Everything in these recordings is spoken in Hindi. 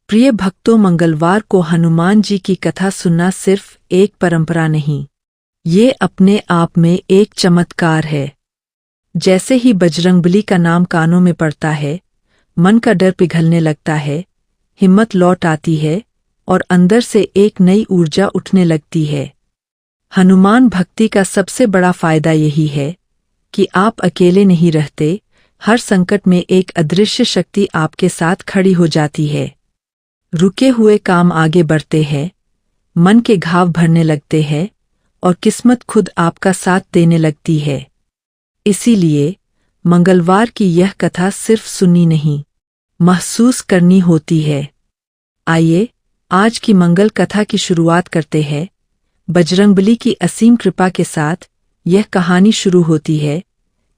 प्रिय भक्तों, मंगलवार को हनुमान जी की कथा सुनना सिर्फ एक परंपरा नहीं, ये अपने आप में एक चमत्कार है। जैसे ही बजरंगबली का नाम कानों में पड़ता है, मन का डर पिघलने लगता है, हिम्मत लौट आती है और अंदर से एक नई ऊर्जा उठने लगती है। हनुमान भक्ति का सबसे बड़ा फायदा यही है कि आप अकेले नहीं रहते, हर संकट में एक अदृश्य शक्ति आपके साथ खड़ी हो जाती है। रुके हुए काम आगे बढ़ते हैं, मन के घाव भरने लगते हैं और किस्मत खुद आपका साथ देने लगती है। इसीलिए मंगलवार की यह कथा सिर्फ सुननी नहीं, महसूस करनी होती है। आइए आज की मंगल कथा की शुरुआत करते हैं। बजरंगबली की असीम कृपा के साथ यह कहानी शुरू होती है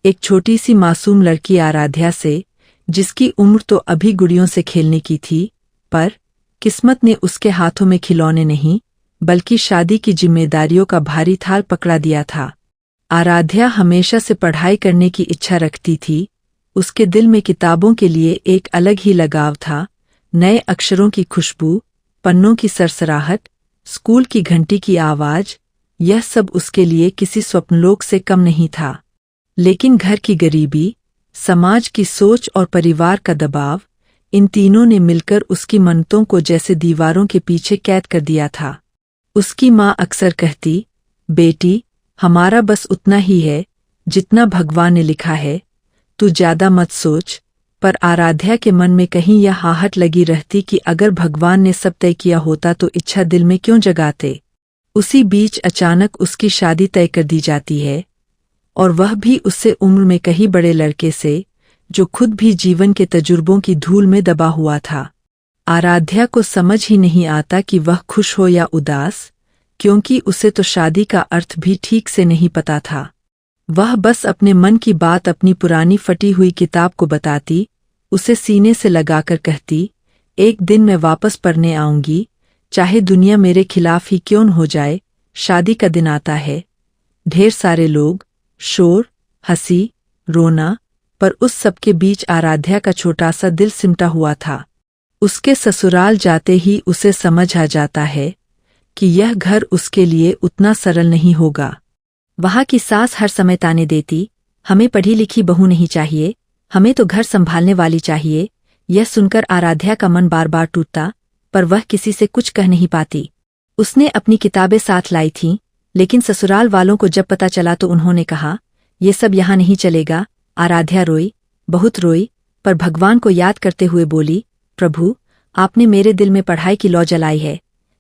एक छोटी सी मासूम लड़की आराध्या से, जिसकी उम्र तो अभी गुड़ियों से खेलने की थी, पर किस्मत ने उसके हाथों में खिलौने नहीं बल्कि शादी की जिम्मेदारियों का भारी थाल पकड़ा दिया था। आराध्या हमेशा से पढ़ाई करने की इच्छा रखती थी। उसके दिल में किताबों के लिए एक अलग ही लगाव था। नए अक्षरों की खुशबू, पन्नों की सरसराहट, स्कूल की घंटी की आवाज, यह सब उसके लिए किसी स्वप्नलोक से कम नहीं था। लेकिन घर की गरीबी, समाज की सोच और परिवार का दबाव, इन तीनों ने मिलकर उसकी मन्नतों को जैसे दीवारों के पीछे कैद कर दिया था। उसकी माँ अक्सर कहती, बेटी, हमारा बस उतना ही है जितना भगवान ने लिखा है, तू ज्यादा मत सोच। पर आराध्या के मन में कहीं यह आहट लगी रहती कि अगर भगवान ने सब तय किया होता तो इच्छा दिल में क्यों जगाते। उसी बीच अचानक उसकी शादी तय कर दी जाती है, और वह भी उससे उम्र में कहीं बड़े लड़के से, जो खुद भी जीवन के तजुर्बों की धूल में दबा हुआ था। आराध्या को समझ ही नहीं आता कि वह खुश हो या उदास, क्योंकि उसे तो शादी का अर्थ भी ठीक से नहीं पता था। वह बस अपने मन की बात अपनी पुरानी फटी हुई किताब को बताती, उसे सीने से लगाकर कहती, एक दिन मैं वापस पढ़ने आऊंगी, चाहे दुनिया मेरे खिलाफ ही क्यों न हो जाए। शादी का दिन आता है, ढेर सारे लोग, शोर, हंसी, रोना, पर उस सबके बीच आराध्या का छोटा सा दिल सिमटा हुआ था। उसके ससुराल जाते ही उसे समझ आ जाता है कि यह घर उसके लिए उतना सरल नहीं होगा। वहाँ की सास हर समय ताने देती, हमें पढ़ी लिखी बहू नहीं चाहिए, हमें तो घर संभालने वाली चाहिए। यह सुनकर आराध्या का मन बार बार टूटता, पर वह किसी से कुछ कह नहीं पाती। उसने अपनी किताबें साथ लाई थीं, लेकिन ससुराल वालों को जब पता चला तो उन्होंने कहा, ये सब यहाँ नहीं चलेगा। आराध्या रोई, बहुत रोई, पर भगवान को याद करते हुए बोली, प्रभु, आपने मेरे दिल में पढ़ाई की लौ जलाई है,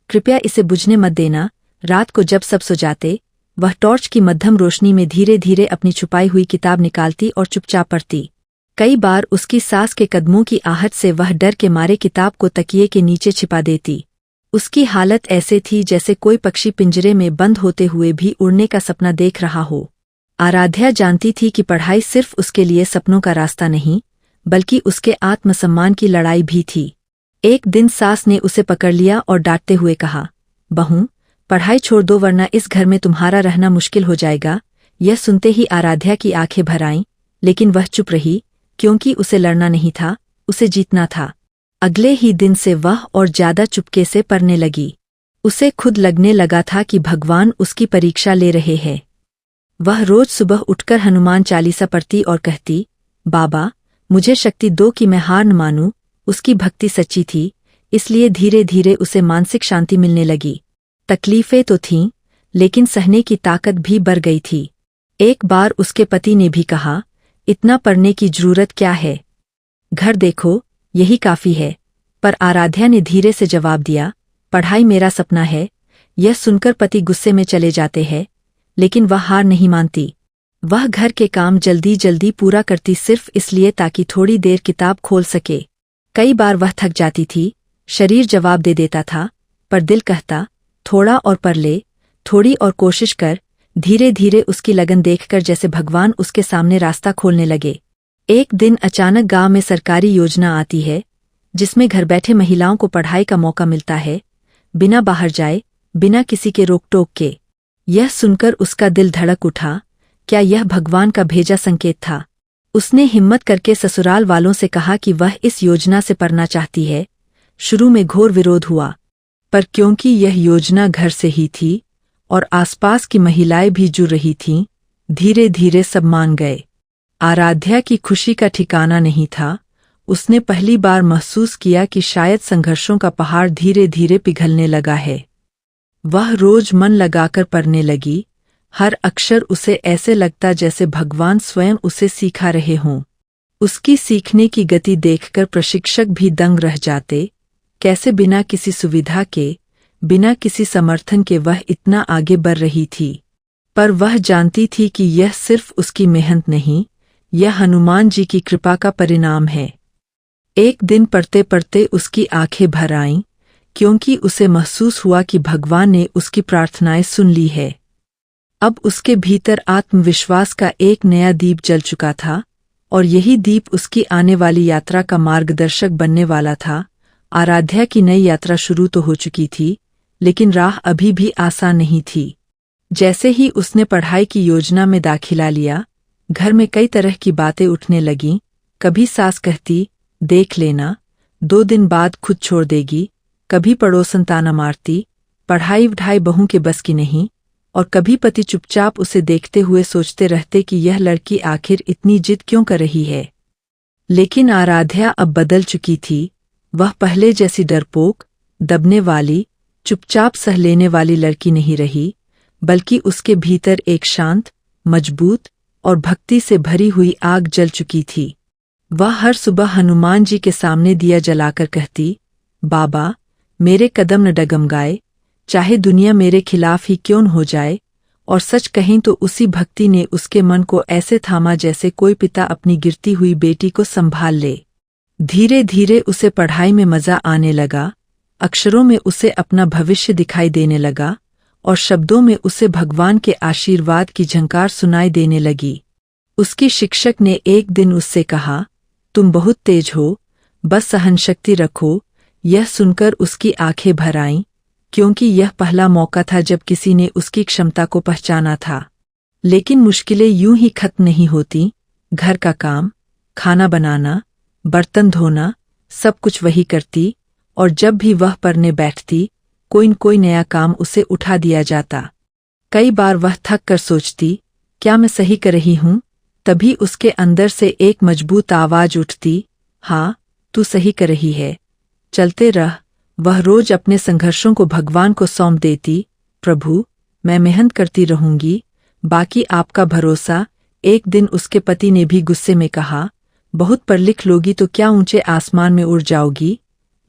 कृपया इसे बुझने मत देना। रात को जब सब सो जाते, वह टॉर्च की मध्यम रोशनी में धीरे धीरे अपनी छुपाई हुई किताब निकालती और चुपचाप पढ़ती। कई बार उसकी सास के कदमों की आहट से वह डर के मारे किताब को तकिए के नीचे छिपा देती। उसकी हालत ऐसे थी जैसे कोई पक्षी पिंजरे में बंद होते हुए भी उड़ने का सपना देख रहा हो। आराध्या जानती थी कि पढ़ाई सिर्फ उसके लिए सपनों का रास्ता नहीं, बल्कि उसके आत्मसम्मान की लड़ाई भी थी। एक दिन सास ने उसे पकड़ लिया और डांटते हुए कहा, बहू, पढ़ाई छोड़ दो वरना इस घर में तुम्हारा रहना मुश्किल हो जाएगा। यह सुनते ही आराध्या की आंखें भर आईं, लेकिन वह चुप रही, क्योंकि उसे लड़ना नहीं था, उसे जीतना था। अगले ही दिन से वह और ज्यादा चुपके से पढ़ने लगी। उसे खुद लगने लगा था कि भगवान उसकी परीक्षा ले रहे हैं। वह रोज सुबह उठकर हनुमान चालीसा पढ़ती और कहती, बाबा, मुझे शक्ति दो कि मैं हार न मानूं। उसकी भक्ति सच्ची थी, इसलिए धीरे धीरे उसे मानसिक शांति मिलने लगी। तकलीफें तो थीं, लेकिन सहने की ताकत भी बढ़ गई थी। एक बार उसके पति ने भी कहा, इतना पढ़ने की जरूरत क्या है, घर देखो, यही काफी है। पर आराध्या ने धीरे से जवाब दिया, पढ़ाई मेरा सपना है। यह सुनकर पति गुस्से में चले जाते हैं, लेकिन वह हार नहीं मानती। वह घर के काम जल्दी जल्दी पूरा करती सिर्फ इसलिए ताकि थोड़ी देर किताब खोल सके। कई बार वह थक जाती थी, शरीर जवाब दे देता था, पर दिल कहता, थोड़ा और पढ़ ले, थोड़ी और कोशिश कर। धीरे धीरे उसकी लगन देखकर जैसे भगवान उसके सामने रास्ता खोलने लगे। एक दिन अचानक गांव में सरकारी योजना आती है, जिसमें घर बैठे महिलाओं को पढ़ाई का मौका मिलता है, बिना बाहर जाए, बिना किसी के रोक टोक के। यह सुनकर उसका दिल धड़क उठा, क्या यह भगवान का भेजा संकेत था। उसने हिम्मत करके ससुराल वालों से कहा कि वह इस योजना से पढ़ना चाहती है, शुरू में घोर विरोध हुआ, पर क्योंकि यह योजना घर से ही थी और आसपास की महिलाएं भी जुड़ रही थीं, धीरे धीरे सब मान गए। आराध्या की खुशी का ठिकाना नहीं था। उसने पहली बार महसूस किया कि शायद संघर्षों का पहाड़ धीरे धीरे पिघलने लगा है। वह रोज मन लगाकर पढ़ने लगी। हर अक्षर उसे ऐसे लगता जैसे भगवान स्वयं उसे सिखा रहे हों। उसकी सीखने की गति देखकर प्रशिक्षक भी दंग रह जाते। कैसे बिना किसी सुविधा के, बिना किसी समर्थन के वह इतना आगे बढ़ रही थी। पर वह जानती थी कि यह सिर्फ उसकी मेहनत नहीं, यह हनुमान जी की कृपा का परिणाम है। एक दिन पढ़ते पढ़ते उसकी आंखें भर आईं, क्योंकि उसे महसूस हुआ कि भगवान ने उसकी प्रार्थनाएं सुन ली है। अब उसके भीतर आत्मविश्वास का एक नया दीप जल चुका था, और यही दीप उसकी आने वाली यात्रा का मार्गदर्शक बनने वाला था। आराध्या की नई यात्रा शुरू तो हो चुकी थी, लेकिन राह अभी भी आसान नहीं थी। जैसे ही उसने पढ़ाई की योजना में दाखिला लिया, घर में कई तरह की बातें उठने लगीं। कभी सास कहती, देख लेना, 2 दिन बाद खुद छोड़ देगी। कभी पड़ोसन ताना मारती, पढ़ाई वढ़ाई बहू के बस की नहीं। और कभी पति चुपचाप उसे देखते हुए सोचते रहते कि यह लड़की आखिर इतनी जिद क्यों कर रही है। लेकिन आराध्या अब बदल चुकी थी। वह पहले जैसी डरपोक, दबने वाली, चुपचाप सह लेने वाली लड़की नहीं रही, बल्कि उसके भीतर एक शांत, मजबूत और भक्ति से भरी हुई आग जल चुकी थी। वह हर सुबह हनुमान जी के सामने दिया जलाकर कहती, बाबा, मेरे कदम न डगमगाए, चाहे दुनिया मेरे खिलाफ ही क्यों न हो जाए। और सच कहें तो उसी भक्ति ने उसके मन को ऐसे थामा जैसे कोई पिता अपनी गिरती हुई बेटी को संभाल ले। धीरे धीरे उसे पढ़ाई में मजा आने लगा। अक्षरों में उसे अपना भविष्य दिखाई देने लगा, और शब्दों में उसे भगवान के आशीर्वाद की झंकार सुनाई देने लगी। उसकी शिक्षक ने एक दिन उससे कहा, तुम बहुत तेज हो, बस सहनशक्ति रखो। यह सुनकर उसकी आंखें भर आईं, क्योंकि यह पहला मौका था जब किसी ने उसकी क्षमता को पहचाना था। लेकिन मुश्किलें यूं ही खत्म नहीं होती। घर का काम, खाना बनाना, बर्तन धोना, सब कुछ वही करती, और जब भी वह पढ़ने बैठती, कोई न कोई नया काम उसे उठा दिया जाता। कई बार वह थक कर सोचती, क्या मैं सही कर रही हूँ? तभी उसके अंदर से एक मजबूत आवाज उठती, हाँ, तू सही कर रही है, चलते रह। वह रोज अपने संघर्षों को भगवान को सौंप देती, प्रभु, मैं मेहनत करती रहूंगी, बाकी आपका भरोसा। एक दिन उसके पति ने भी गुस्से में कहा, बहुत पढ़ लिख लोगी तो क्या ऊंचे आसमान में उड़ जाओगी?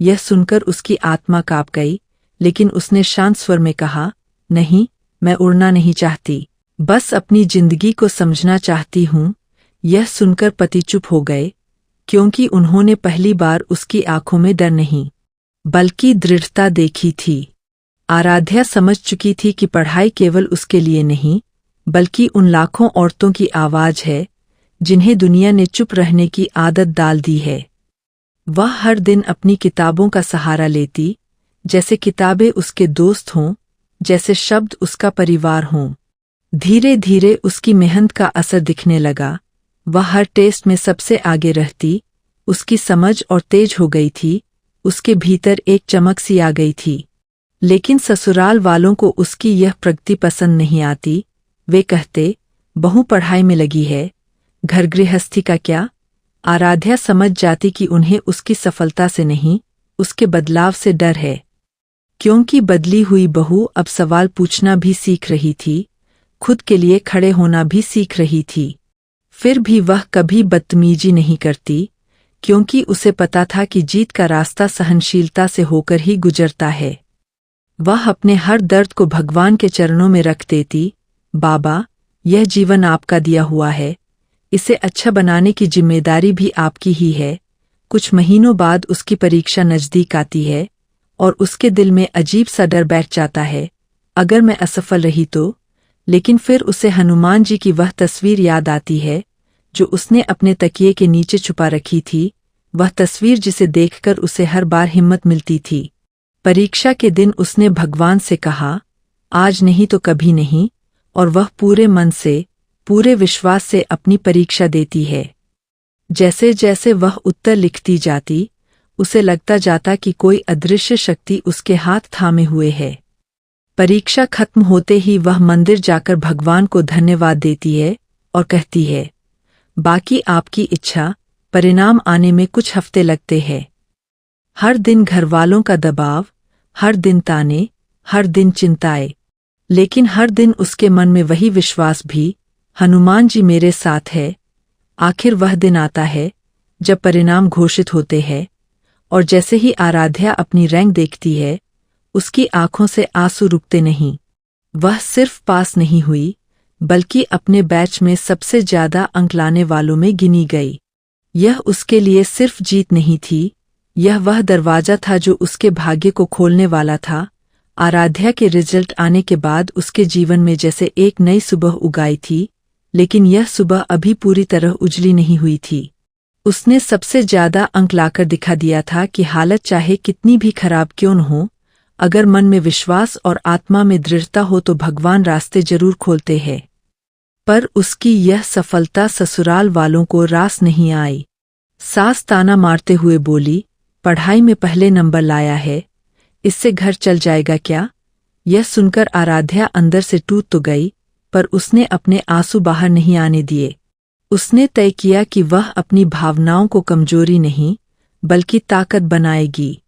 यह सुनकर उसकी आत्मा कांप गई, लेकिन उसने शांत स्वर में कहा, नहीं, मैं उड़ना नहीं चाहती, बस अपनी जिंदगी को समझना चाहती हूँ। यह सुनकर पति चुप हो गए, क्योंकि उन्होंने पहली बार उसकी आंखों में डर नहीं, बल्कि दृढ़ता देखी थी। आराध्या समझ चुकी थी कि पढ़ाई केवल उसके लिए नहीं, बल्कि उन लाखों औरतों की आवाज है जिन्हें दुनिया ने चुप रहने की आदत डाल दी है। वह हर दिन अपनी किताबों का सहारा लेती, जैसे किताबें उसके दोस्त हों, जैसे शब्द उसका परिवार हों। धीरे धीरे उसकी मेहनत का असर दिखने लगा। वह हर टेस्ट में सबसे आगे रहती। उसकी समझ और तेज हो गई थी। उसके भीतर एक चमक सी आ गई थी। लेकिन ससुराल वालों को उसकी यह प्रगति पसंद नहीं आती। वे कहते, बहू पढ़ाई में लगी है, घर गृहस्थी का क्या? आराध्या समझ जाती कि उन्हें उसकी सफलता से नहीं, उसके बदलाव से डर है। क्योंकि बदली हुई बहू अब सवाल पूछना भी सीख रही थी, खुद के लिए खड़े होना भी सीख रही थी। फिर भी वह कभी बदतमीजी नहीं करती, क्योंकि उसे पता था कि जीत का रास्ता सहनशीलता से होकर ही गुजरता है। वह अपने हर दर्द को भगवान के चरणों में रख देती, बाबा, यह जीवन आपका दिया हुआ है, इसे अच्छा बनाने की जिम्मेदारी भी आपकी ही है। कुछ महीनों बाद उसकी परीक्षा नजदीक आती है, और उसके दिल में अजीब सा डर बैठ जाता है, अगर मैं असफल रही तो। लेकिन फिर उसे हनुमान जी की वह तस्वीर याद आती है जो उसने अपने तकिए के नीचे छुपा रखी थी, वह तस्वीर जिसे देखकर उसे हर बार हिम्मत मिलती थी। परीक्षा के दिन उसने भगवान से कहा, आज नहीं तो कभी नहीं, और वह पूरे मन से, पूरे विश्वास से अपनी परीक्षा देती है। जैसे जैसे वह उत्तर लिखती जाती, उसे लगता जाता कि कोई अदृश्य शक्ति उसके हाथ थामे हुए है। परीक्षा खत्म होते ही वह मंदिर जाकर भगवान को धन्यवाद देती है और कहती है, बाकी आपकी इच्छा, परिणाम आने में कुछ हफ्ते लगते हैं। हर दिन घरवालों का दबाव, हर दिन ताने, हर दिन चिंताएं, लेकिन हर दिन उसके मन में वही विश्वास भी, हनुमान जी मेरे साथ है। आखिर वह दिन आता है जब परिणाम घोषित होते हैं, और जैसे ही आराध्या अपनी रैंक देखती है, उसकी आंखों से आंसू रुकते नहीं। वह सिर्फ पास नहीं हुई, बल्कि अपने बैच में सबसे ज्यादा अंक लाने वालों में गिनी गई। यह उसके लिए सिर्फ जीत नहीं थी, यह वह दरवाजा था जो उसके भाग्य को खोलने वाला था। आराध्या के रिजल्ट आने के बाद उसके जीवन में जैसे एक नई सुबह उगाई थी, लेकिन यह सुबह अभी पूरी तरह उजली नहीं हुई थी। उसने सबसे ज्यादा अंक लाकर दिखा दिया था कि हालत चाहे कितनी भी खराब क्यों न हो, अगर मन में विश्वास और आत्मा में दृढ़ता हो तो भगवान रास्ते जरूर खोलते हैं। पर उसकी यह सफलता ससुराल वालों को रास नहीं आई। सास ताना मारते हुए बोली, पढ़ाई में पहले नंबर लाया है, इससे घर चल जाएगा क्या? यह सुनकर आराध्या अंदर से टूट तो गई, पर उसने अपने आंसू बाहर नहीं आने दिए। उसने तय किया कि वह अपनी भावनाओं को कमजोरी नहीं, बल्कि ताकत बनाएगी।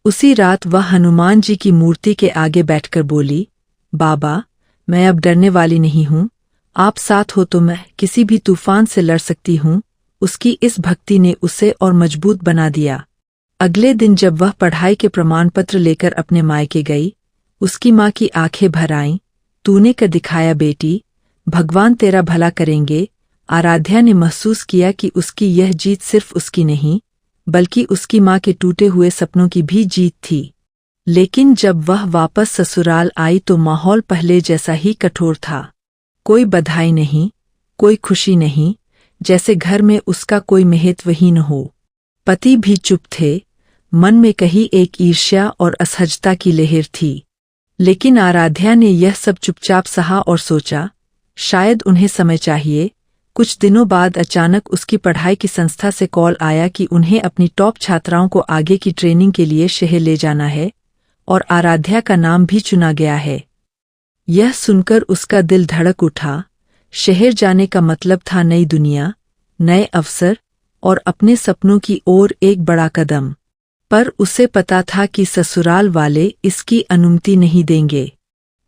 उसी रात वह हनुमान जी की मूर्ति के आगे बैठकर बोली, बाबा, मैं अब डरने वाली नहीं हूँ, आप साथ हो तो मैं किसी भी तूफान से लड़ सकती हूँ। उसकी इस भक्ति ने उसे और मजबूत बना दिया। अगले दिन जब वह पढ़ाई के प्रमाण पत्र लेकर अपने मायके गई, उसकी माँ की आंखें भर आईं। तूने कर दिखाया बेटी, भगवान तेरा भला करेंगे। आराध्या ने महसूस किया कि उसकी यह जीत सिर्फ उसकी नहीं, बल्कि उसकी माँ के टूटे हुए सपनों की भी जीत थी। लेकिन जब वह वापस ससुराल आई तो माहौल पहले जैसा ही कठोर था। कोई बधाई नहीं, कोई खुशी नहीं, जैसे घर में उसका कोई महत्व ही न हो। पति भी चुप थे, मन में कहीं एक ईर्ष्या और असहजता की लहर थी। लेकिन आराध्या ने यह सब चुपचाप सहा और सोचा, शायद उन्हें समय चाहिए। कुछ दिनों बाद अचानक उसकी पढ़ाई की संस्था से कॉल आया कि उन्हें अपनी टॉप छात्राओं को आगे की ट्रेनिंग के लिए शहर ले जाना है, और आराध्या का नाम भी चुना गया है। यह सुनकर उसका दिल धड़क उठा। शहर जाने का मतलब था नई दुनिया, नए अवसर और अपने सपनों की ओर एक बड़ा कदम। पर उसे पता था कि ससुराल वाले इसकी अनुमति नहीं देंगे।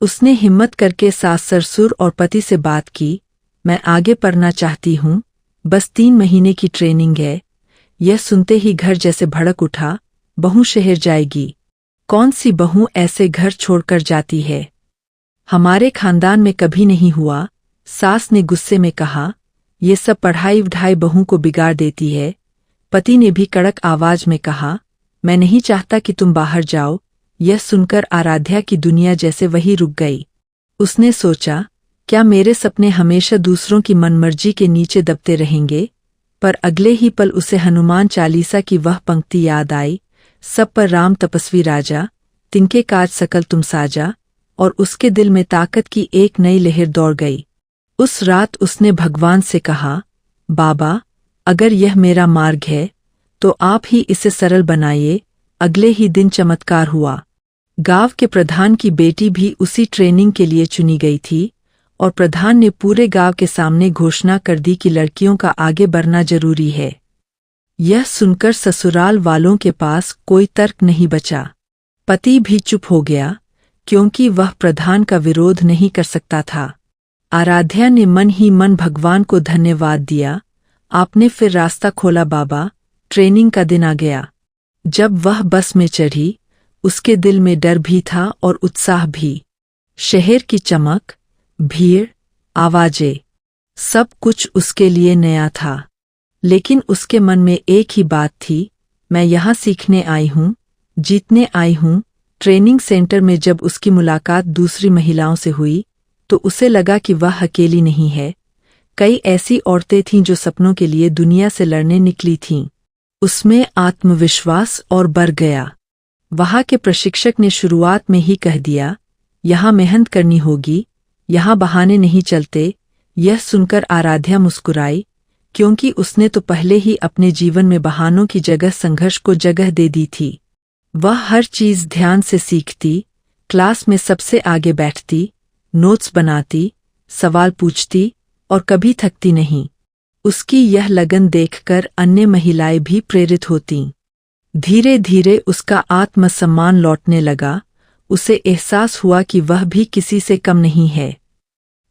उसने हिम्मत करके सास ससुर और पति से बात की, मैं आगे पढ़ना चाहती हूँ, बस 3 महीने की ट्रेनिंग है। यह सुनते ही घर जैसे भड़क उठा, बहू शहर जाएगी? कौन सी बहू ऐसे घर छोड़कर जाती है? हमारे खानदान में कभी नहीं हुआ। सास ने गुस्से में कहा, ये सब पढ़ाई वढ़ाई बहू को बिगाड़ देती है। पति ने भी कड़क आवाज में कहा, मैं नहीं चाहता कि तुम बाहर जाओ। यह सुनकर आराध्या की दुनिया जैसे वही रुक गई। उसने सोचा, क्या मेरे सपने हमेशा दूसरों की मनमर्जी के नीचे दबते रहेंगे? पर अगले ही पल उसे हनुमान चालीसा की वह पंक्ति याद आई, सब पर राम तपस्वी राजा, तिनके काज सकल तुम साजा। और उसके दिल में ताकत की एक नई लहर दौड़ गई। उस रात उसने भगवान से कहा, बाबा, अगर यह मेरा मार्ग है तो आप ही इसे सरल बनाइए। अगले ही दिन चमत्कार हुआ। गांव के प्रधान की बेटी भी उसी ट्रेनिंग के लिए चुनी गई थी, और प्रधान ने पूरे गांव के सामने घोषणा कर दी कि लड़कियों का आगे बढ़ना जरूरी है। यह सुनकर ससुराल वालों के पास कोई तर्क नहीं बचा। पति भी चुप हो गया, क्योंकि वह प्रधान का विरोध नहीं कर सकता था। आराध्या ने मन ही मन भगवान को धन्यवाद दिया। आपने फिर रास्ता खोला बाबा। ट्रेनिंग का दिन आ गया। जब वह बस में चढ़ी, उसके दिल में डर भी था और उत्साह भी। शहर की चमक, भीड़, आवाजें, सब कुछ उसके लिए नया था। लेकिन उसके मन में एक ही बात थी, मैं यहाँ सीखने आई हूँ, जीतने आई हूँ। ट्रेनिंग सेंटर में जब उसकी मुलाकात दूसरी महिलाओं से हुई, तो उसे लगा कि वह अकेली नहीं है। कई ऐसी औरतें थीं जो सपनों के लिए दुनिया से लड़ने निकली थीं। उसमें आत्मविश्वास और बढ़ गया। वहाँ के प्रशिक्षक ने शुरुआत में ही कह दिया, यहाँ मेहनत करनी होगी, यहाँ बहाने नहीं चलते। यह सुनकर आराध्या मुस्कुराई, क्योंकि उसने तो पहले ही अपने जीवन में बहानों की जगह संघर्ष को जगह दे दी थी। वह हर चीज ध्यान से सीखती, क्लास में सबसे आगे बैठती, नोट्स बनाती, सवाल पूछती और कभी थकती नहीं। उसकी यह लगन देखकर अन्य महिलाएं भी प्रेरित होतीं। धीरे धीरे उसका आत्मसम्मान लौटने लगा। उसे एहसास हुआ कि वह भी किसी से कम नहीं है।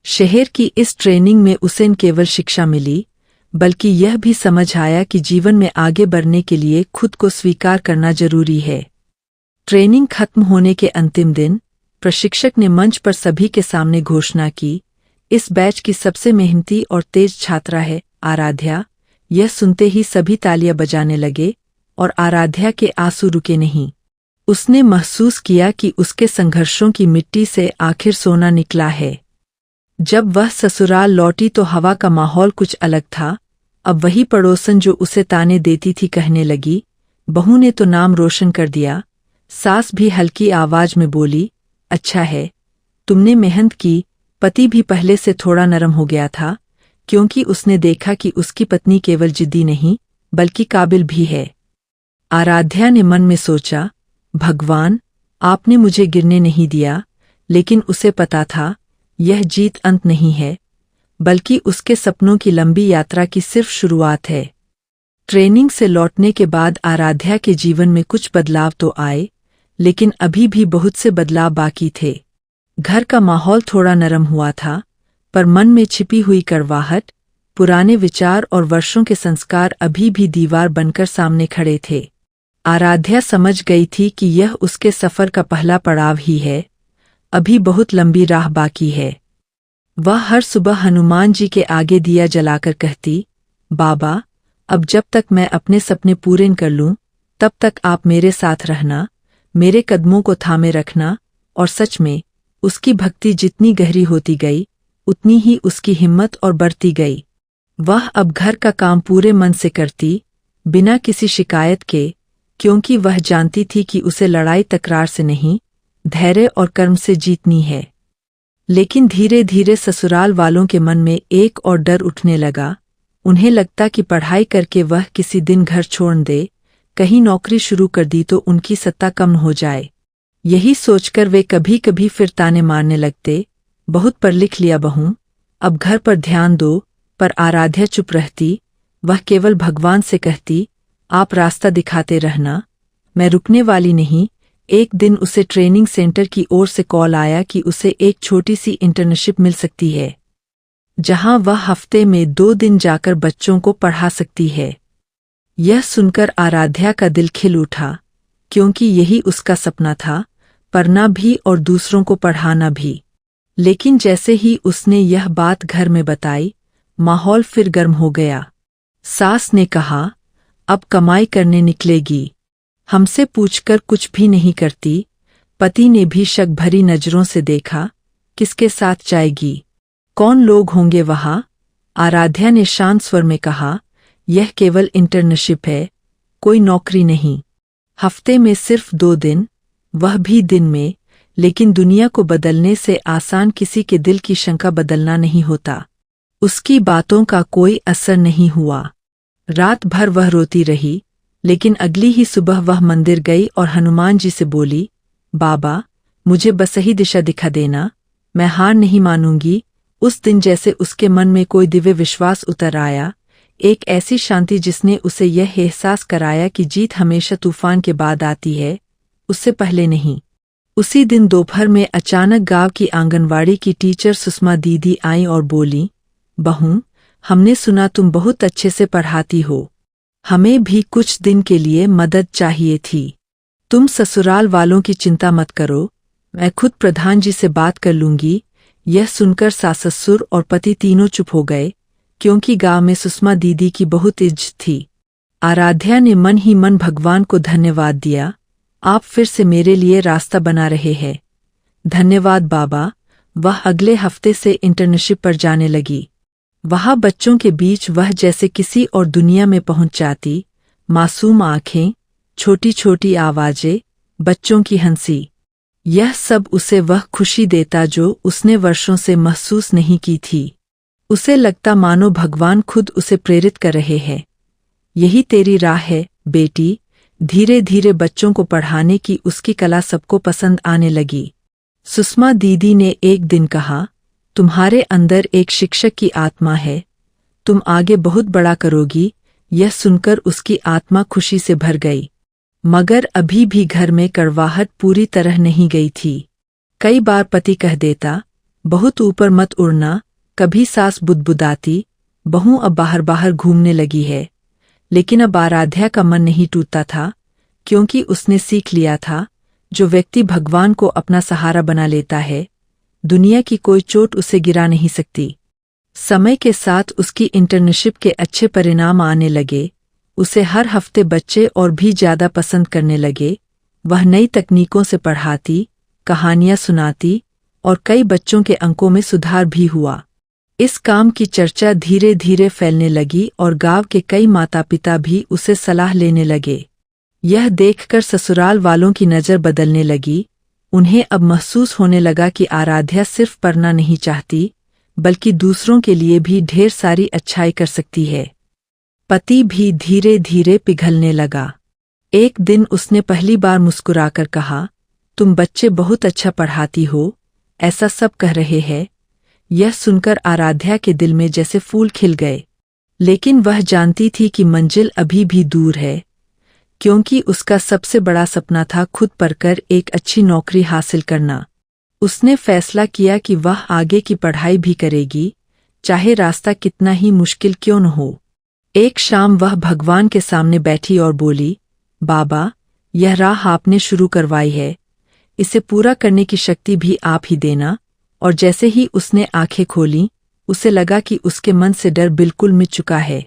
शहर की इस ट्रेनिंग में उसे न केवल शिक्षा मिली, बल्कि यह भी समझ आया कि जीवन में आगे बढ़ने के लिए खुद को स्वीकार करना जरूरी है। ट्रेनिंग खत्म होने के अंतिम दिन प्रशिक्षक ने मंच पर सभी के सामने घोषणा की, इस बैच की सबसे मेहनती और तेज छात्रा है आराध्या। यह सुनते ही सभी तालियां बजाने लगे और आराध्या के आंसू रुके नहीं। उसने महसूस किया कि उसके संघर्षों की मिट्टी से आखिर सोना निकला है। जब वह ससुराल लौटी तो हवा का माहौल कुछ अलग था। अब वही पड़ोसन जो उसे ताने देती थी कहने लगी, बहू ने तो नाम रोशन कर दिया। सास भी हल्की आवाज में बोली, अच्छा है, तुमने मेहनत की। पति भी पहले से थोड़ा नरम हो गया था, क्योंकि उसने देखा कि उसकी पत्नी केवल जिद्दी नहीं बल्कि काबिल भी है। आराध्या ने मन में सोचा, भगवान, आपने मुझे गिरने नहीं दिया। लेकिन उसे पता था यह जीत अंत नहीं है, बल्कि उसके सपनों की लंबी यात्रा की सिर्फ शुरुआत है। ट्रेनिंग से लौटने के बाद आराध्या के जीवन में कुछ बदलाव तो आए, लेकिन अभी भी बहुत से बदलाव बाकी थे। घर का माहौल थोड़ा नरम हुआ था, पर मन में छिपी हुई कड़वाहट, पुराने विचार और वर्षों के संस्कार अभी भी दीवार बनकर सामने खड़े थे। आराध्या समझ गई थी कि यह उसके सफर का पहला पड़ाव ही है। अभी बहुत लंबी राह बाकी है। वह हर सुबह हनुमान जी के आगे दिया जलाकर कहती, बाबा, अब जब तक मैं अपने सपने पूरे न कर लूं, तब तक आप मेरे साथ रहना, मेरे कदमों को थामे रखना। और सच में उसकी भक्ति जितनी गहरी होती गई, उतनी ही उसकी हिम्मत और बढ़ती गई। वह अब घर का काम पूरे मन से करती, बिना किसी शिकायत के, क्योंकि वह जानती थी कि उसे लड़ाई तकरार से नहीं, धैर्य और कर्म से जीतनी है। लेकिन धीरे धीरे ससुराल वालों के मन में एक और डर उठने लगा। उन्हें लगता कि पढ़ाई करके वह किसी दिन घर छोड़ दे, कहीं नौकरी शुरू कर दी तो उनकी सत्ता कम हो जाए। यही सोचकर वे कभी कभी फिर ताने मारने लगते, बहुत पढ़ लिख लिया बहू, अब घर पर ध्यान दो। पर आराध्या चुप रहती। वह केवल भगवान से कहती, आप रास्ता दिखाते रहना, मैं रुकने वाली नहीं। एक दिन उसे ट्रेनिंग सेंटर की ओर से कॉल आया कि उसे एक छोटी सी इंटर्नशिप मिल सकती है, जहां वह हफ्ते में 2 दिन जाकर बच्चों को पढ़ा सकती है। यह सुनकर आराध्या का दिल खिल उठा, क्योंकि यही उसका सपना था, पढ़ना भी और दूसरों को पढ़ाना भी। लेकिन जैसे ही उसने यह बात घर में बताई, माहौल फिर गर्म हो गया। सास ने कहा, अब कमाई करने निकलेगी, हमसे पूछकर कुछ भी नहीं करती। पति ने भी शक भरी नजरों से देखा, किसके साथ जाएगी, कौन लोग होंगे वहां? आराध्या ने शांत स्वर में कहा, यह केवल इंटर्नशिप है, कोई नौकरी नहीं। हफ्ते में सिर्फ 2 दिन, वह भी दिन में। लेकिन दुनिया को बदलने से आसान किसी के दिल की शंका बदलना नहीं होता। उसकी बातों का कोई असर नहीं हुआ। रात भर वह रोती रही, लेकिन अगली ही सुबह वह मंदिर गई और हनुमान जी से बोली, बाबा, मुझे बस सही दिशा दिखा देना, मैं हार नहीं मानूंगी। उस दिन जैसे उसके मन में कोई दिव्य विश्वास उतर आया, एक ऐसी शांति जिसने उसे यह एहसास कराया कि जीत हमेशा तूफान के बाद आती है, उससे पहले नहीं। उसी दिन दोपहर में अचानक गांव की आंगनवाड़ी की टीचर सुषमा दीदी आई और बोली, बहू, हमने सुना तुम बहुत अच्छे से पढ़ाती हो, हमें भी कुछ दिन के लिए मदद चाहिए थी। तुम ससुराल वालों की चिंता मत करो, मैं खुद प्रधान जी से बात कर लूंगी। यह सुनकर सास-ससुर और पति तीनों चुप हो गए, क्योंकि गांव में सुषमा दीदी की बहुत इज्जत थी। आराध्या ने मन ही मन भगवान को धन्यवाद दिया, आप फिर से मेरे लिए रास्ता बना रहे हैं। धन्यवाद बाबा। वह अगले हफ्ते से इंटर्नशिप पर जाने लगी। वहाँ बच्चों के बीच वह जैसे किसी और दुनिया में पहुंच जाती। मासूम आंखें, छोटी छोटी आवाजें, बच्चों की हंसी, यह सब उसे वह खुशी देता जो उसने वर्षों से महसूस नहीं की थी। उसे लगता मानो भगवान खुद उसे प्रेरित कर रहे हैं। यही तेरी राह है बेटी। धीरे धीरे बच्चों को पढ़ाने की उसकी कला सबको पसंद आने लगी। सुषमा दीदी ने एक दिन कहा, तुम्हारे अंदर एक शिक्षक की आत्मा है, तुम आगे बहुत बड़ा करोगी। यह सुनकर उसकी आत्मा खुशी से भर गई। मगर अभी भी घर में कड़वाहट पूरी तरह नहीं गई थी। कई बार पति कह देता, बहुत ऊपर मत उड़ना। कभी सास बुदबुदाती, बहू अब बाहर बाहर घूमने लगी है। लेकिन अब आराध्या का मन नहीं टूटता था, क्योंकि उसने सीख लिया था, जो व्यक्ति भगवान को अपना सहारा बना लेता है, दुनिया की कोई चोट उसे गिरा नहीं सकती। समय के साथ उसकी इंटर्नशिप के अच्छे परिणाम आने लगे। उसे हर हफ्ते बच्चे और भी ज्यादा पसंद करने लगे। वह नई तकनीकों से पढ़ाती, कहानियां सुनाती और कई बच्चों के अंकों में सुधार भी हुआ। इस काम की चर्चा धीरे धीरे फैलने लगी और गांव के कई माता पिता भी उसे सलाह लेने लगे। यह देखकर ससुराल वालों की नज़र बदलने लगी। उन्हें अब महसूस होने लगा कि आराध्या सिर्फ पढ़ना नहीं चाहती, बल्कि दूसरों के लिए भी ढेर सारी अच्छाई कर सकती है। पति भी धीरे धीरे पिघलने लगा। एक दिन उसने पहली बार मुस्कुराकर कहा, तुम बच्चे बहुत अच्छा पढ़ाती हो, ऐसा सब कह रहे हैं। यह सुनकर आराध्या के दिल में जैसे फूल खिल गए। लेकिन वह जानती थी कि मंजिल अभी भी दूर है, क्योंकि उसका सबसे बड़ा सपना था खुद पढ़कर एक अच्छी नौकरी हासिल करना। उसने फैसला किया कि वह आगे की पढ़ाई भी करेगी, चाहे रास्ता कितना ही मुश्किल क्यों न हो। एक शाम वह भगवान के सामने बैठी और बोली, बाबा, यह राह आपने शुरू करवाई है, इसे पूरा करने की शक्ति भी आप ही देना। और जैसे ही उसने आंखें खोलीं, उसे लगा कि उसके मन से डर बिल्कुल मिट चुका है।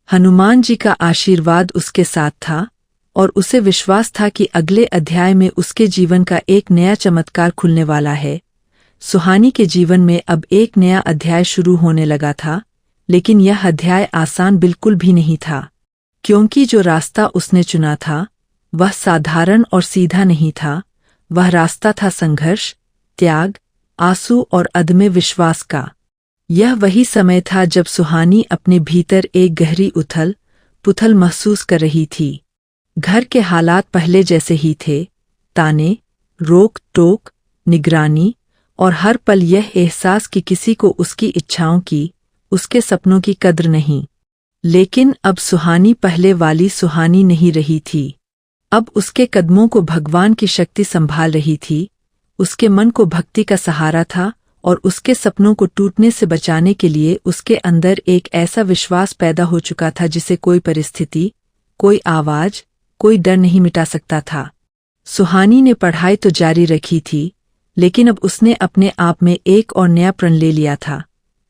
हनुमान जी का आशीर्वाद उसके साथ था और उसे विश्वास था कि अगले अध्याय में उसके जीवन का एक नया चमत्कार खुलने वाला है। सुहानी के जीवन में अब एक नया अध्याय शुरू होने लगा था, लेकिन यह अध्याय आसान बिल्कुल भी नहीं था, क्योंकि जो रास्ता उसने चुना था वह साधारण और सीधा नहीं था। वह रास्ता था संघर्ष, त्याग, आंसू और अदम्य विश्वास का। यह वही समय था जब सुहानी अपने भीतर एक गहरी उथल पुथल महसूस कर रही थी। घर के हालात पहले जैसे ही थे, ताने, रोक टोक, निगरानी और हर पल यह एहसास कि किसी को उसकी इच्छाओं की, उसके सपनों की कद्र नहीं। लेकिन अब सुहानी पहले वाली सुहानी नहीं रही थी। अब उसके कदमों को भगवान की शक्ति संभाल रही थी। उसके मन को भक्ति का सहारा था और उसके सपनों को टूटने से बचाने के लिए उसके अंदर एक ऐसा विश्वास पैदा हो चुका था जिसे कोई परिस्थिति, कोई आवाज, कोई डर नहीं मिटा सकता था। सुहानी ने पढ़ाई तो जारी रखी थी, लेकिन अब उसने अपने आप में एक और नया प्रण ले लिया था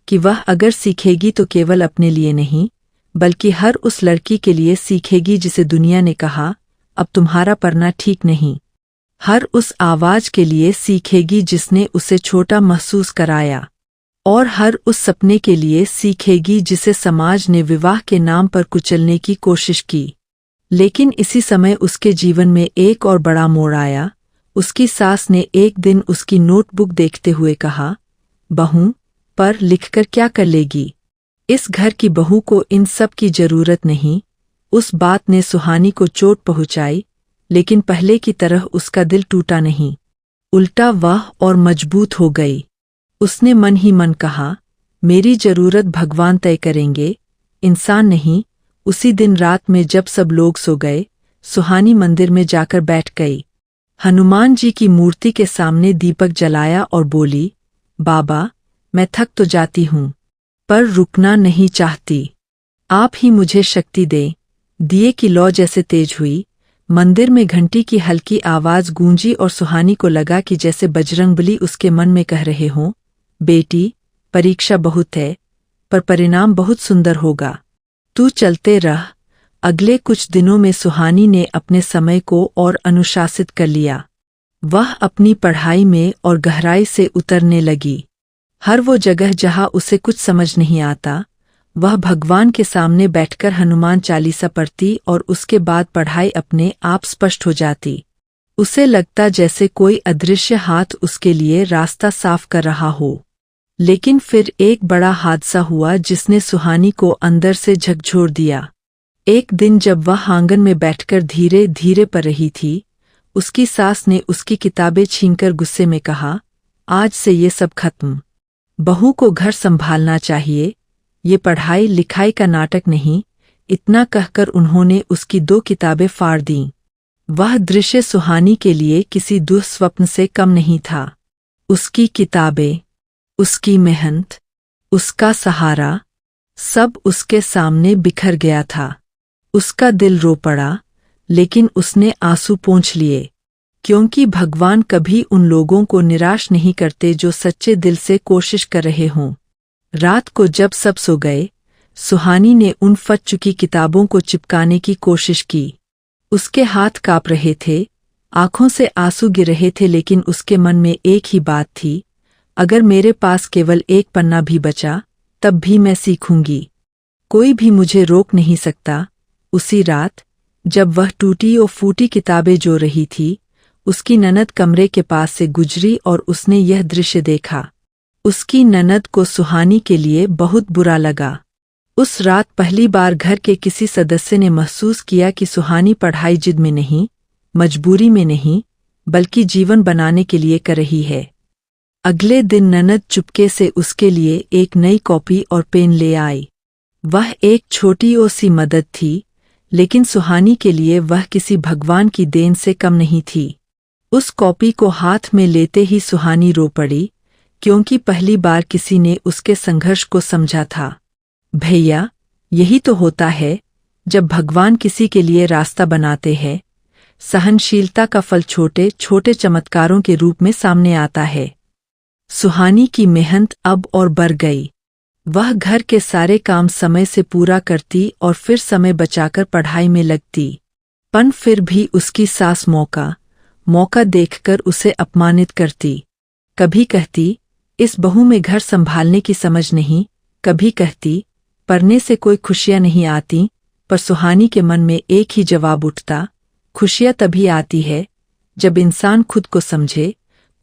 कि वह अगर सीखेगी तो केवल अपने लिए नहीं, बल्कि हर उस लड़की के लिए सीखेगी जिसे दुनिया ने कहा, अब तुम्हारा पढ़ना ठीक नहीं। हर उस आवाज के लिए सीखेगी जिसने उसे छोटा महसूस कराया, और हर उस सपने के लिए सीखेगी जिसे समाज ने विवाह के नाम पर कुचलने की कोशिश की। लेकिन इसी समय उसके जीवन में एक और बड़ा मोड़ आया। उसकी सास ने एक दिन उसकी नोटबुक देखते हुए कहा, बहू, पर लिखकर क्या कर लेगी? इस घर की बहू को इन सब की जरूरत नहीं। उस बात ने सुहानी को चोट पहुंचाई, लेकिन पहले की तरह उसका दिल टूटा नहीं, उल्टा वह और मजबूत हो गई। उसने मन ही मन कहा, मेरी जरूरत भगवान तय करेंगे, इंसान नहीं। उसी दिन रात में जब सब लोग सो गए, सुहानी मंदिर में जाकर बैठ गई। हनुमान जी की मूर्ति के सामने दीपक जलाया और बोली, बाबा, मैं थक तो जाती हूँ, पर रुकना नहीं चाहती। आप ही मुझे शक्ति दें। दिए की लौ जैसे तेज हुई, मंदिर में घंटी की हल्की आवाज गूंजी और सुहानी को लगा कि जैसे बजरंगबली उसके मन में कह रहे हों, बेटी, परीक्षा बहुत है, पर परिणाम बहुत सुंदर होगा। तू चलते रह। अगले कुछ दिनों में सुहानी ने अपने समय को और अनुशासित कर लिया। वह अपनी पढ़ाई में और गहराई से उतरने लगी। हर वो जगह जहाँ उसे कुछ समझ नहीं आता, वह भगवान के सामने बैठकर हनुमान चालीसा पढ़ती और उसके बाद पढ़ाई अपने आप स्पष्ट हो जाती। उसे लगता जैसे कोई अदृश्य हाथ उसके लिए रास्ता साफ कर रहा हो। लेकिन फिर एक बड़ा हादसा हुआ जिसने सुहानी को अंदर से झकझोर दिया। एक दिन जब वह आंगन में बैठकर धीरे धीरे पढ़ रही थी, उसकी सास ने उसकी किताबें छीनकर गुस्से में कहा, आज से ये सब खत्म। बहू को घर संभालना चाहिए, ये पढ़ाई लिखाई का नाटक नहीं। इतना कहकर उन्होंने उसकी 2 किताबें फाड़ दीं। वह दृश्य सुहानी के लिए किसी दुःस्वप्न से कम नहीं था। उसकी किताबें, उसकी मेहनत, उसका सहारा, सब उसके सामने बिखर गया था। उसका दिल रो पड़ा, लेकिन उसने आंसू पोंछ लिए, क्योंकि भगवान कभी उन लोगों को निराश नहीं करते जो सच्चे दिल से कोशिश कर रहे हों। रात को जब सब सो गए, सुहानी ने उन फट चुकी किताबों को चिपकाने की कोशिश की। उसके हाथ कांप रहे थे, आंखों से आंसू गिर रहे थे, लेकिन उसके मन में एक ही बात थी, अगर मेरे पास केवल एक पन्ना भी बचा, तब भी मैं सीखूंगी। कोई भी मुझे रोक नहीं सकता। उसी रात, जब वह टूटी और फूटी किताबें जो रही थी, उसकी ननद कमरे के पास से गुजरी और उसने यह दृश्य देखा। उसकी ननद को सुहानी के लिए बहुत बुरा लगा। उस रात पहली बार घर के किसी सदस्य ने महसूस किया कि सुहानी पढ़ाई जिद में नहीं, मजबूरी में नहीं, बल्कि जीवन बनाने के लिए कर रही है। अगले दिन ननद चुपके से उसके लिए एक नई कॉपी और पेन ले आई। वह एक छोटी और सी मदद थी, लेकिन सुहानी के लिए वह किसी भगवान की देन से कम नहीं थी। उस कॉपी को हाथ में लेते ही सुहानी रो पड़ी, क्योंकि पहली बार किसी ने उसके संघर्ष को समझा था। भैया, यही तो होता है जब भगवान किसी के लिए रास्ता बनाते हैं। सहनशीलता का फल छोटे छोटे चमत्कारों के रूप में सामने आता है। सुहानी की मेहनत अब और बढ़ गई। वह घर के सारे काम समय से पूरा करती और फिर समय बचाकर पढ़ाई में लगती। पर फिर भी उसकी सास मौका देखकर उसे अपमानित करती। कभी कहती, इस बहू में घर संभालने की समझ नहीं, कभी कहती, पढ़ने से कोई खुशियां नहीं आती। पर सुहानी के मन में एक ही जवाब उठता, खुशियां तभी आती है जब इंसान खुद को समझे,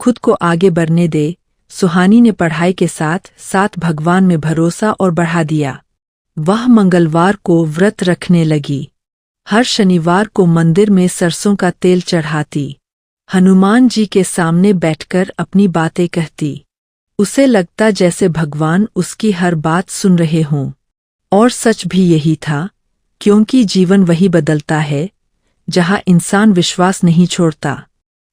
खुद को आगे बढ़ने दे। सुहानी ने पढ़ाई के साथ साथ भगवान में भरोसा और बढ़ा दिया। वह मंगलवार को व्रत रखने लगी। हर शनिवार को मंदिर में सरसों का तेल चढ़ाती। हनुमान जी के सामने बैठकर अपनी बातें कहती। उसे लगता जैसे भगवान उसकी हर बात सुन रहे हों। और सच भी यही था, क्योंकि जीवन वही बदलता है जहां इंसान विश्वास नहीं छोड़ता।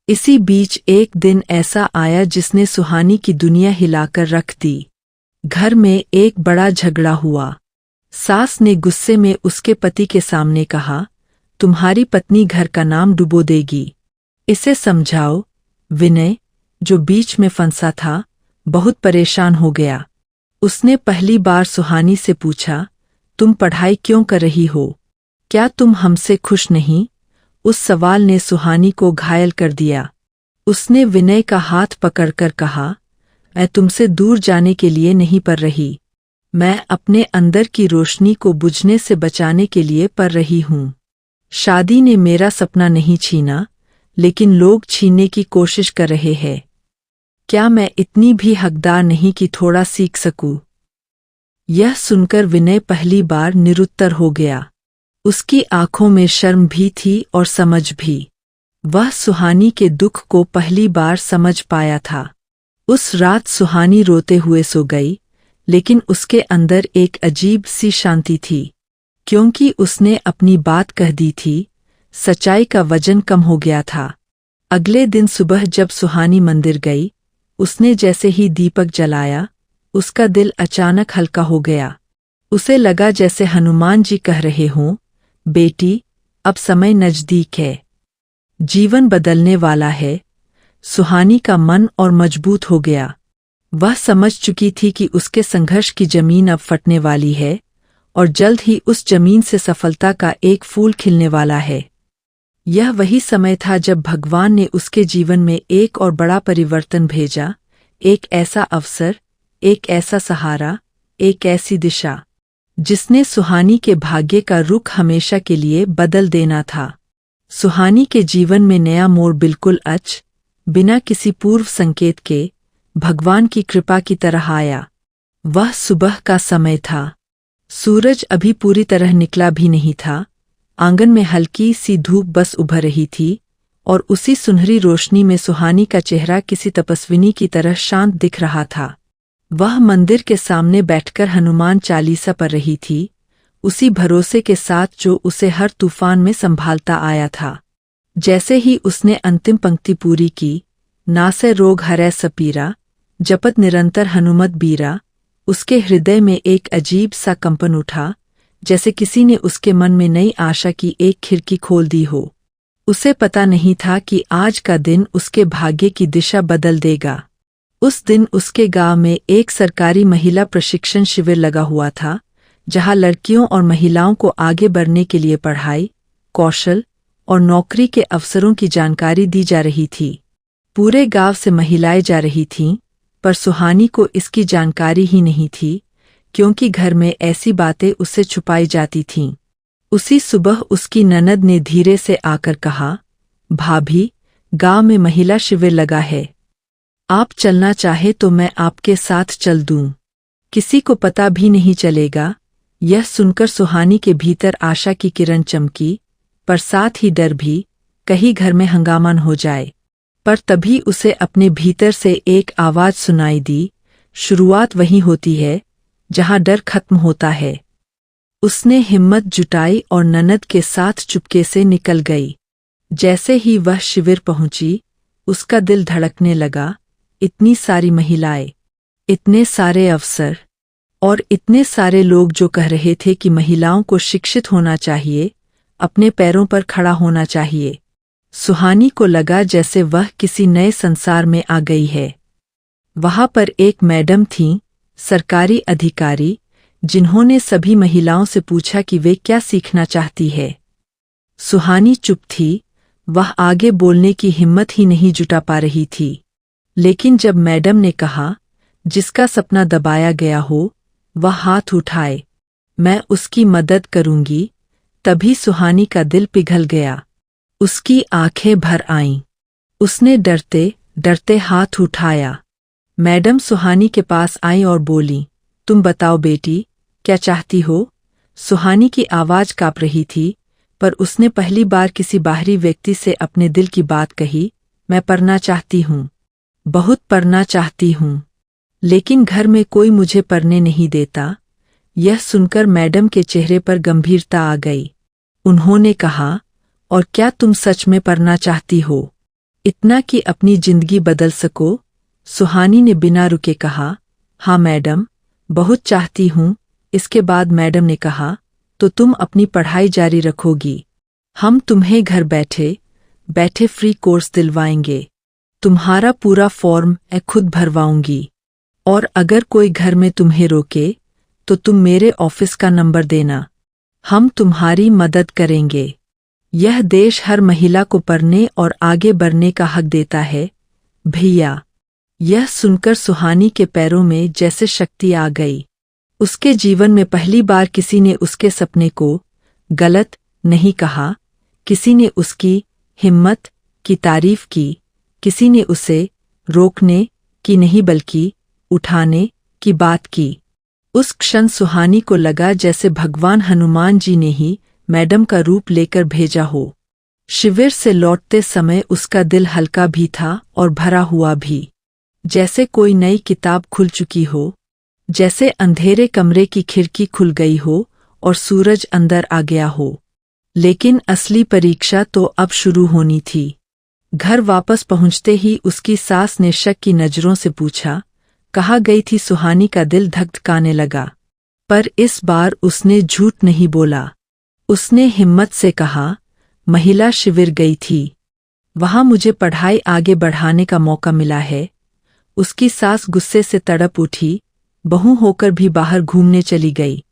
इसी बीच एक दिन ऐसा आया जिसने सुहानी की दुनिया हिलाकर रख दी। घर में एक बड़ा झगड़ा हुआ। सास ने गुस्से में उसके पति के सामने कहा, तुम्हारी पत्नी घर का नाम डुबो देगी, इसे समझाओ। विनय, जो बीच में फंसा था, बहुत परेशान हो गया। उसने पहली बार सुहानी से पूछा, तुम पढ़ाई क्यों कर रही हो? क्या तुम हमसे खुश नहीं? उस सवाल ने सुहानी को घायल कर दिया। उसने विनय का हाथ पकड़कर कहा, मैं तुमसे दूर जाने के लिए नहीं पढ़ रही, मैं अपने अंदर की रोशनी को बुझने से बचाने के लिए पढ़ रही हूँ। शादी ने मेरा सपना नहीं छीना, लेकिन लोग छीनने की कोशिश कर रहे हैं। क्या मैं इतनी भी हकदार नहीं कि थोड़ा सीख सकूं? यह सुनकर विनय पहली बार निरुत्तर हो गया। उसकी आंखों में शर्म भी थी और समझ भी। वह सुहानी के दुख को पहली बार समझ पाया था। उस रात सुहानी रोते हुए सो गई, लेकिन उसके अंदर एक अजीब सी शांति थी, क्योंकि उसने अपनी बात कह दी थी। सच्चाई का वजन कम हो गया था। अगले दिन सुबह जब सुहानी मंदिर गई, उसने जैसे ही दीपक जलाया, उसका दिल अचानक हल्का हो गया। उसे लगा जैसे हनुमान जी कह रहे हों, बेटी, अब समय नजदीक है, जीवन बदलने वाला है। सुहानी का मन और मजबूत हो गया। वह समझ चुकी थी कि उसके संघर्ष की जमीन अब फटने वाली है और जल्द ही उस जमीन से सफलता का एक फूल खिलने वाला है। यह वही समय था जब भगवान ने उसके जीवन में एक और बड़ा परिवर्तन भेजा, एक ऐसा अवसर, एक ऐसा सहारा, एक ऐसी दिशा जिसने सुहानी के भाग्य का रुख हमेशा के लिए बदल देना था। सुहानी के जीवन में नया मोड़ बिल्कुल बिना किसी पूर्व संकेत के, भगवान की कृपा की तरह आया। वह सुबह का समय था। सूरज अभी पूरी तरह निकला भी नहीं था। आंगन में हल्की सी धूप बस उभर रही थी और उसी सुनहरी रोशनी में सुहानी का चेहरा किसी तपस्विनी की तरह शांत दिख रहा था। वह मंदिर के सामने बैठकर हनुमान चालीसा पढ़ रही थी, उसी भरोसे के साथ जो उसे हर तूफान में संभालता आया था। जैसे ही उसने अंतिम पंक्ति पूरी की, नासे रोग हरै सपीरा, जपत निरंतर हनुमत बीरा, उसके हृदय में एक अजीब सा कंपन उठा, जैसे किसी ने उसके मन में नई आशा की एक खिड़की खोल दी हो। उसे पता नहीं था कि आज का दिन उसके भाग्य की दिशा बदल देगा। उस दिन उसके गांव में एक सरकारी महिला प्रशिक्षण शिविर लगा हुआ था, जहां लड़कियों और महिलाओं को आगे बढ़ने के लिए पढ़ाई, कौशल और नौकरी के अवसरों की जानकारी दी जा रही थी। पूरे गांव से महिलाएं जा रही थीं, पर सुहानी को इसकी जानकारी ही नहीं थी, क्योंकि घर में ऐसी बातें उससे छुपाई जाती थीं। उसी सुबह उसकी ननद ने धीरे से आकर कहा, भाभी, गांव में महिला शिविर लगा है। आप चलना चाहे तो मैं आपके साथ चल दूं। किसी को पता भी नहीं चलेगा। यह सुनकर सुहानी के भीतर आशा की किरण चमकी, पर साथ ही डर भी, कहीं घर में हंगामा हो जाए। पर तभी उसे अपने भीतर से एक आवाज सुनाई दी, शुरुआत वहीं होती है जहां डर खत्म होता है। उसने हिम्मत जुटाई और ननद के साथ चुपके से निकल गई। जैसे ही वह शिविर पहुंची, उसका दिल धड़कने लगा। इतनी सारी महिलाएं, इतने सारे अवसर और इतने सारे लोग जो कह रहे थे कि महिलाओं को शिक्षित होना चाहिए, अपने पैरों पर खड़ा होना चाहिए। सुहानी को लगा जैसे वह किसी नए संसार में आ गई है। वहां पर एक मैडम थीं, सरकारी अधिकारी, जिन्होंने सभी महिलाओं से पूछा कि वे क्या सीखना चाहती है। सुहानी चुप थी, वह आगे बोलने की हिम्मत ही नहीं जुटा पा रही थी। लेकिन जब मैडम ने कहा, जिसका सपना दबाया गया हो, वह हाथ उठाए, मैं उसकी मदद करूंगी, तभी सुहानी का दिल पिघल गया। उसकी आंखें भर आईं। उसने डरते डरते हाथ उठाया। मैडम सुहानी के पास आई और बोली, तुम बताओ बेटी, क्या चाहती हो? सुहानी की आवाज कांप रही थी, पर उसने पहली बार किसी बाहरी व्यक्ति से अपने दिल की बात कही, मैं पढ़ना चाहती हूँ, बहुत पढ़ना चाहती हूँ, लेकिन घर में कोई मुझे पढ़ने नहीं देता। यह सुनकर मैडम के चेहरे पर गंभीरता आ गई। उन्होंने कहा, और क्या तुम सच में पढ़ना चाहती हो, इतना कि अपनी जिंदगी बदल सको? सुहानी ने बिना रुके कहा, हाँ मैडम, बहुत चाहती हूँ। इसके बाद मैडम ने कहा, तो तुम अपनी पढ़ाई जारी रखोगी, हम तुम्हें घर बैठे बैठे फ्री कोर्स दिलवाएंगे, तुम्हारा पूरा फॉर्म मैं खुद भरवाऊंगी, और अगर कोई घर में तुम्हें रोके तो तुम मेरे ऑफिस का नंबर देना, हम तुम्हारी मदद करेंगे। यह देश हर महिला को पढ़ने और आगे बढ़ने का हक देता है भैया। यह सुनकर सुहानी के पैरों में जैसे शक्ति आ गई। उसके जीवन में पहली बार किसी ने उसके सपने को गलत नहीं कहा, किसी ने उसकी हिम्मत की तारीफ की, किसी ने उसे रोकने की नहीं बल्कि उठाने की बात की। उस क्षण सुहानी को लगा जैसे भगवान हनुमान जी ने ही मैडम का रूप लेकर भेजा हो। शिविर से लौटते समय उसका दिल हल्का भी था और भरा हुआ भी, जैसे कोई नई किताब खुल चुकी हो, जैसे अंधेरे कमरे की खिड़की खुल गई हो और सूरज अंदर आ गया हो। लेकिन असली परीक्षा तो अब शुरू होनी थी। घर वापस पहुंचते ही उसकी सास ने शक की नजरों से पूछा, कहाँ गई थी? सुहानी का दिल धक-धकाने लगा, पर इस बार उसने झूठ नहीं बोला। उसने हिम्मत से कहा, महिला शिविर गई थी, वहां मुझे पढ़ाई आगे बढ़ाने का मौका मिला है। उसकी सास गुस्से से तड़प उठी, बहू होकर भी बाहर घूमने चली गई,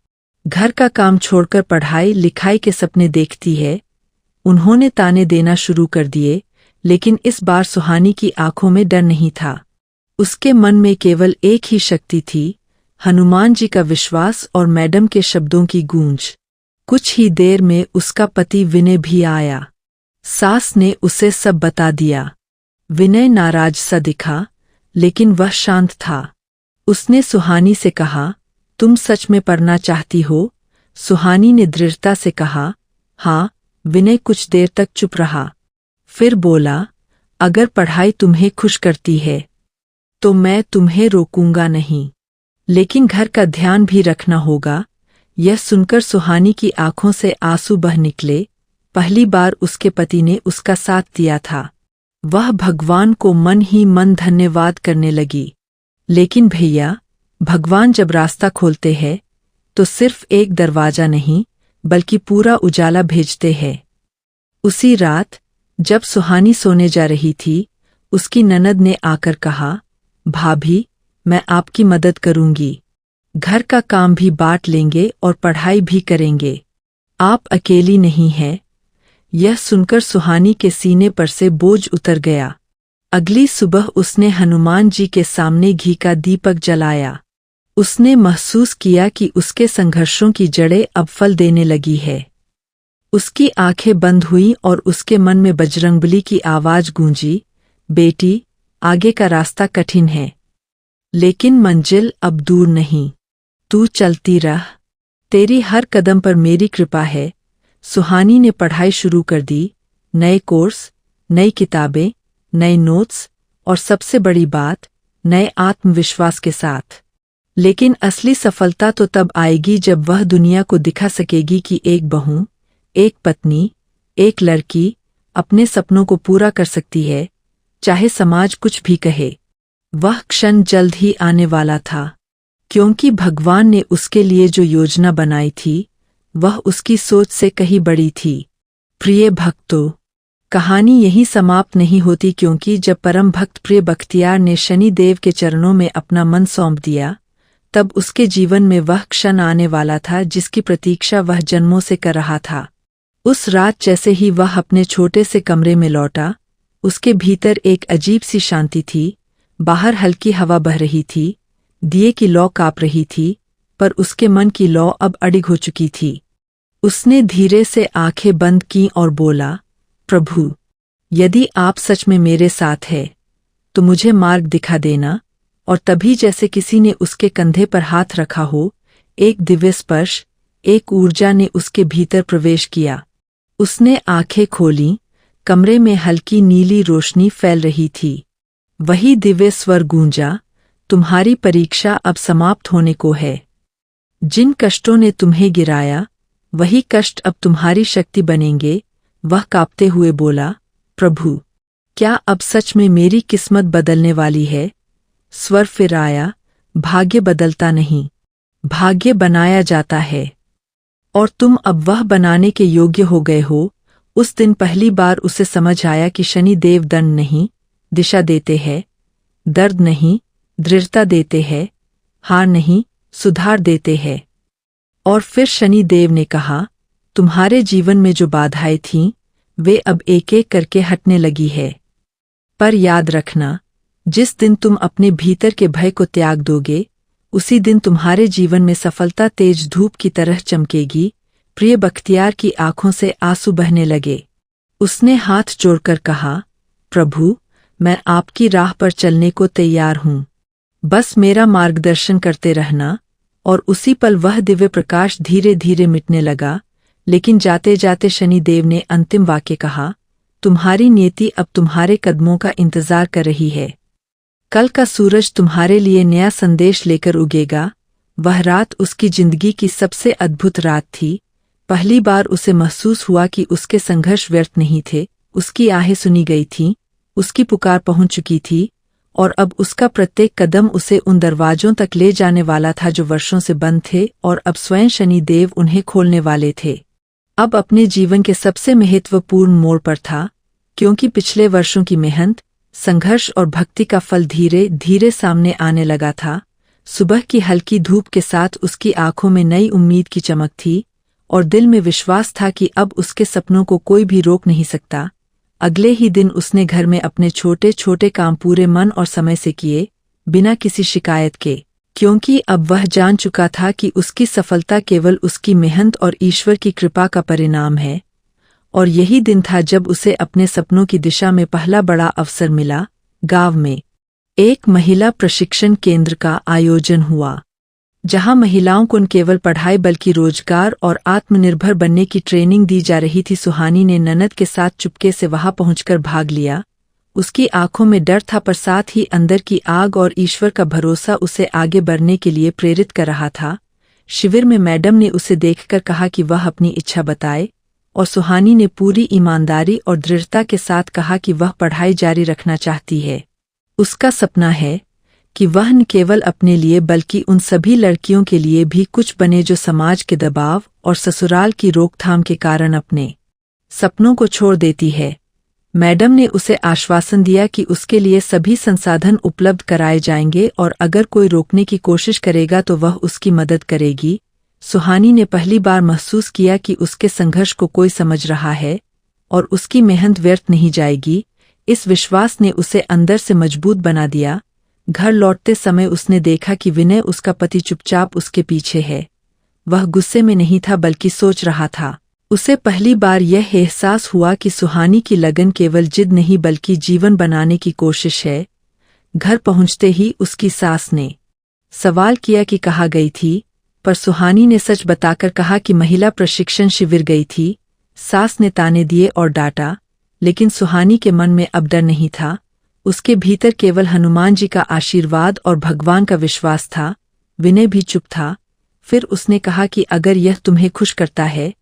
घर का काम छोड़कर पढ़ाई लिखाई के सपने देखती है। उन्होंने ताने देना शुरू कर दिए, लेकिन इस बार सुहानी की आंखों में डर नहीं था। उसके मन में केवल एक ही शक्ति थी, हनुमान जी का विश्वास और मैडम के शब्दों की गूंज। कुछ ही देर में उसका पति विनय भी आया। सास ने उसे सब बता दिया। विनय नाराज सा दिखा, लेकिन वह शांत था। उसने सुहानी से कहा, तुम सच में पढ़ना चाहती हो? सुहानी ने दृढ़ता से कहा, हाँ। विनय कुछ देर तक चुप रहा, फिर बोला, अगर पढ़ाई तुम्हें खुश करती है तो मैं तुम्हें रोकूंगा नहीं, लेकिन घर का ध्यान भी रखना होगा। यह सुनकर सुहानी की आंखों से आंसू बह निकले। पहली बार उसके पति ने उसका साथ दिया था। वह भगवान को मन ही मन धन्यवाद करने लगी। लेकिन भैया, भगवान जब रास्ता खोलते हैं तो सिर्फ एक दरवाजा नहीं बल्कि पूरा उजाला भेजते हैं। उसी रात जब सुहानी सोने जा रही थी, उसकी ननद ने आकर कहा, भाभी, मैं आपकी मदद करूंगी। घर का काम भी बांट लेंगे और पढ़ाई भी करेंगे। आप अकेली नहीं हैं। यह सुनकर सुहानी के सीने पर से बोझ उतर गया। अगली सुबह उसने हनुमान जी के सामने घी का दीपक जलाया। उसने महसूस किया कि उसके संघर्षों की जड़ें अब फल देने लगी है। उसकी आंखें बंद हुईं और उसके मन में बजरंगबली की आवाज गूंजी, बेटी, आगे का रास्ता कठिन है, लेकिन मंजिल अब दूर नहीं। तू चलती रह, तेरी हर कदम पर मेरी कृपा है। सुहानी ने पढ़ाई शुरू कर दी। नए कोर्स, नई किताबें, नए नोट्स और सबसे बड़ी बात, नए आत्मविश्वास के साथ। लेकिन असली सफलता तो तब आएगी जब वह दुनिया को दिखा सकेगी कि एक बहू, एक पत्नी, एक लड़की अपने सपनों को पूरा कर सकती है, चाहे समाज कुछ भी कहे। वह क्षण जल्द ही आने वाला था, क्योंकि भगवान ने उसके लिए जो योजना बनाई थी वह उसकी सोच से कहीं बड़ी थी। प्रिय भक्तों, कहानी यहीं समाप्त नहीं होती, क्योंकि जब परम भक्त प्रिय बख्तियार ने शनि देव के चरणों में अपना मन सौंप दिया, तब उसके जीवन में वह क्षण आने वाला था जिसकी प्रतीक्षा वह जन्मों से कर रहा था। उस रात जैसे ही वह अपने छोटे से कमरे में लौटा, उसके भीतर एक अजीब सी शांति थी। बाहर हल्की हवा बह रही थी, दिए की लौ काँप रही थी, पर उसके मन की लौ अब अडिग हो चुकी थी। उसने धीरे से आंखें बंद की और बोला, प्रभु, यदि आप सच में मेरे साथ हैं तो मुझे मार्ग दिखा देना। और तभी जैसे किसी ने उसके कंधे पर हाथ रखा हो, एक दिव्य स्पर्श, एक ऊर्जा ने उसके भीतर प्रवेश किया। उसने आंखें खोलीं। कमरे में हल्की नीली रोशनी फैल रही थी। वही दिव्य स्वर गूंजा, तुम्हारी परीक्षा अब समाप्त होने को है। जिन कष्टों ने तुम्हें गिराया, वही कष्ट अब तुम्हारी शक्ति बनेंगे। वह कांपते हुए बोला, प्रभु, क्या अब सच में मेरी किस्मत बदलने वाली है? स्वर फिर आया, भाग्य बदलता नहीं, भाग्य बनाया जाता है, और तुम अब वह बनाने के योग्य हो गए हो। उस दिन पहली बार उसे समझ आया कि शनि देव दंड नहीं, दिशा देते हैं, दर्द नहीं, दृढ़ता देते हैं, हार नहीं, सुधार देते हैं। और फिर शनि देव ने कहा, तुम्हारे जीवन में जो बाधाएं थीं, वे अब एक एक करके हटने लगी है। पर याद रखना, जिस दिन तुम अपने भीतर के भय को त्याग दोगे, उसी दिन तुम्हारे जीवन में सफलता तेज धूप की तरह चमकेगी। प्रिय बख्तियार की आंखों से आंसू बहने लगे। उसने हाथ जोड़कर कहा, प्रभु, मैं आपकी राह पर चलने को तैयार हूँ, बस मेरा मार्गदर्शन करते रहना। और उसी पल वह दिव्य प्रकाश धीरे धीरे मिटने लगा। लेकिन जाते जाते शनि देव ने अंतिम वाक्य कहा, तुम्हारी नियति अब तुम्हारे कदमों का इंतजार कर रही है। कल का सूरज तुम्हारे लिए नया संदेश लेकर उगेगा। वह रात उसकी जिंदगी की सबसे अद्भुत रात थी। पहली बार उसे महसूस हुआ कि उसके संघर्ष व्यर्थ नहीं थे। उसकी आहें सुनी गई थीं, उसकी पुकार पहुंच चुकी थी, और अब उसका प्रत्येक कदम उसे उन दरवाजों तक ले जाने वाला था जो वर्षों से बंद थे, और अब स्वयं शनि देव उन्हें खोलने वाले थे। अब अपने जीवन के सबसे महत्वपूर्ण मोड़ पर था, क्योंकि पिछले वर्षों की मेहनत, संघर्ष और भक्ति का फल धीरे धीरे सामने आने लगा था। सुबह की हल्की धूप के साथ उसकी आंखों में नई उम्मीद की चमक थी, और दिल में विश्वास था कि अब उसके सपनों को कोई भी रोक नहीं सकता। अगले ही दिन उसने घर में अपने छोटे छोटे काम पूरे मन और समय से किए, बिना किसी शिकायत के, क्योंकि अब वह जान चुका था कि उसकी सफलता केवल उसकी मेहनत और ईश्वर की कृपा का परिणाम है। और यही दिन था जब उसे अपने सपनों की दिशा में पहला बड़ा अवसर मिला, गांव में। एक महिला प्रशिक्षण केंद्र का आयोजन हुआ, जहां महिलाओं को न केवल पढ़ाई बल्कि रोजगार और आत्मनिर्भर बनने की ट्रेनिंग दी जा रही थी। सुहानी ने ननद के साथ चुपके से वहां पहुंचकर भाग लिया। उसकी आंखों में डर था, पर साथ ही अंदर की आग और ईश्वर का भरोसा उसे आगे बढ़ने के लिए प्रेरित कर रहा था। शिविर में मैडम ने उसे देखकर कहा कि वह अपनी इच्छा बताए, और सुहानी ने पूरी ईमानदारी और दृढ़ता के साथ कहा कि वह पढ़ाई जारी रखना चाहती है। उसका सपना है कि वह न केवल अपने लिए बल्कि उन सभी लड़कियों के लिए भी कुछ बने जो समाज के दबाव और ससुराल की रोकथाम के कारण अपने सपनों को छोड़ देती है। मैडम ने उसे आश्वासन दिया कि उसके लिए सभी संसाधन उपलब्ध कराए जाएंगे और अगर कोई रोकने की कोशिश करेगा तो वह उसकी मदद करेगी। सुहानी ने पहली बार महसूस किया कि उसके संघर्ष को कोई समझ रहा है और उसकी मेहनत व्यर्थ नहीं जाएगी। इस विश्वास ने उसे अंदर से मजबूत बना दिया। घर लौटते समय उसने देखा कि विनय, उसका पति, चुपचाप उसके पीछे है। वह गुस्से में नहीं था बल्कि सोच रहा था। उसे पहली बार यह एहसास हुआ कि सुहानी की लगन केवल जिद नहीं बल्कि जीवन बनाने की कोशिश है। घर पहुंचते ही उसकी सास ने सवाल किया कि कहाँ गई थी, पर सुहानी ने सच बताकर कहा कि महिला प्रशिक्षण शिविर गई थी। सास ने ताने दिए और डांटा, लेकिन सुहानी के मन में अब डर नहीं था। उसके भीतर केवल हनुमान जी का आशीर्वाद और भगवान का विश्वास था। विनय भी चुप था। फिर उसने कहा कि अगर यह तुम्हें खुश करता है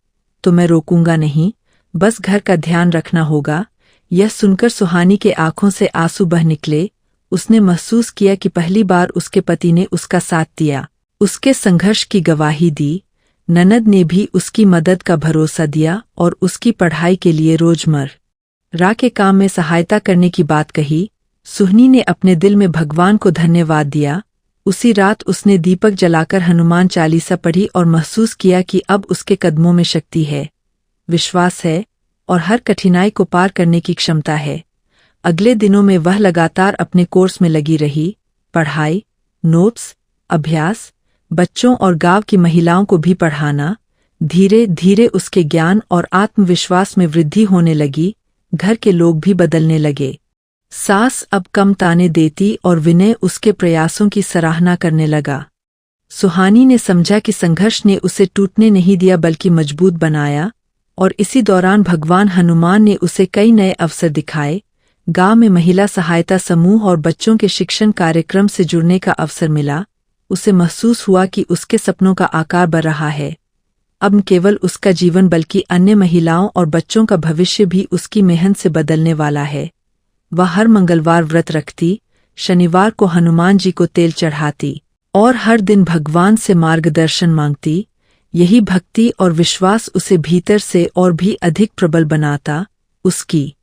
तो मैं रोकूंगा नहीं, बस घर का ध्यान रखना होगा। यह सुनकर सुहानी के आंखों से आंसू बह निकले। उसने महसूस किया कि पहली बार उसके पति ने उसका साथ दिया, उसके संघर्ष की गवाही दी। ननद ने भी उसकी मदद का भरोसा दिया और उसकी पढ़ाई के लिए रोजमर्रा के काम में सहायता करने की बात कही। सुहानी ने अपने दिल में भगवान को धन्यवाद दिया। उसी रात उसने दीपक जलाकर हनुमान चालीसा पढ़ी और महसूस किया कि अब उसके कदमों में शक्ति है, विश्वास है और हर कठिनाई को पार करने की क्षमता है। अगले दिनों में वह लगातार अपने कोर्स में लगी रही। पढ़ाई, नोट्स, अभ्यास, बच्चों और गांव की महिलाओं को भी पढ़ाना। धीरे धीरे उसके ज्ञान और आत्मविश्वास में वृद्धि होने लगी। घर के लोग भी बदलने लगे। सास अब कम ताने देती और विनय उसके प्रयासों की सराहना करने लगा। सुहानी ने समझा कि संघर्ष ने उसे टूटने नहीं दिया बल्कि मजबूत बनाया, और इसी दौरान भगवान हनुमान ने उसे कई नए अवसर दिखाए। गांव में महिला सहायता समूह और बच्चों के शिक्षण कार्यक्रम से जुड़ने का अवसर मिला। उसे महसूस हुआ कि उसके सपनों का आकार बढ़ रहा है। अब न केवल उसका जीवन बल्कि अन्य महिलाओं और बच्चों का भविष्य भी उसकी मेहनत से बदलने वाला है। वह हर मंगलवार व्रत रखती, शनिवार को हनुमान जी को तेल चढ़ाती और हर दिन भगवान से मार्गदर्शन मांगती। यही भक्ति और विश्वास उसे भीतर से और भी अधिक प्रबल बनाता। उसकी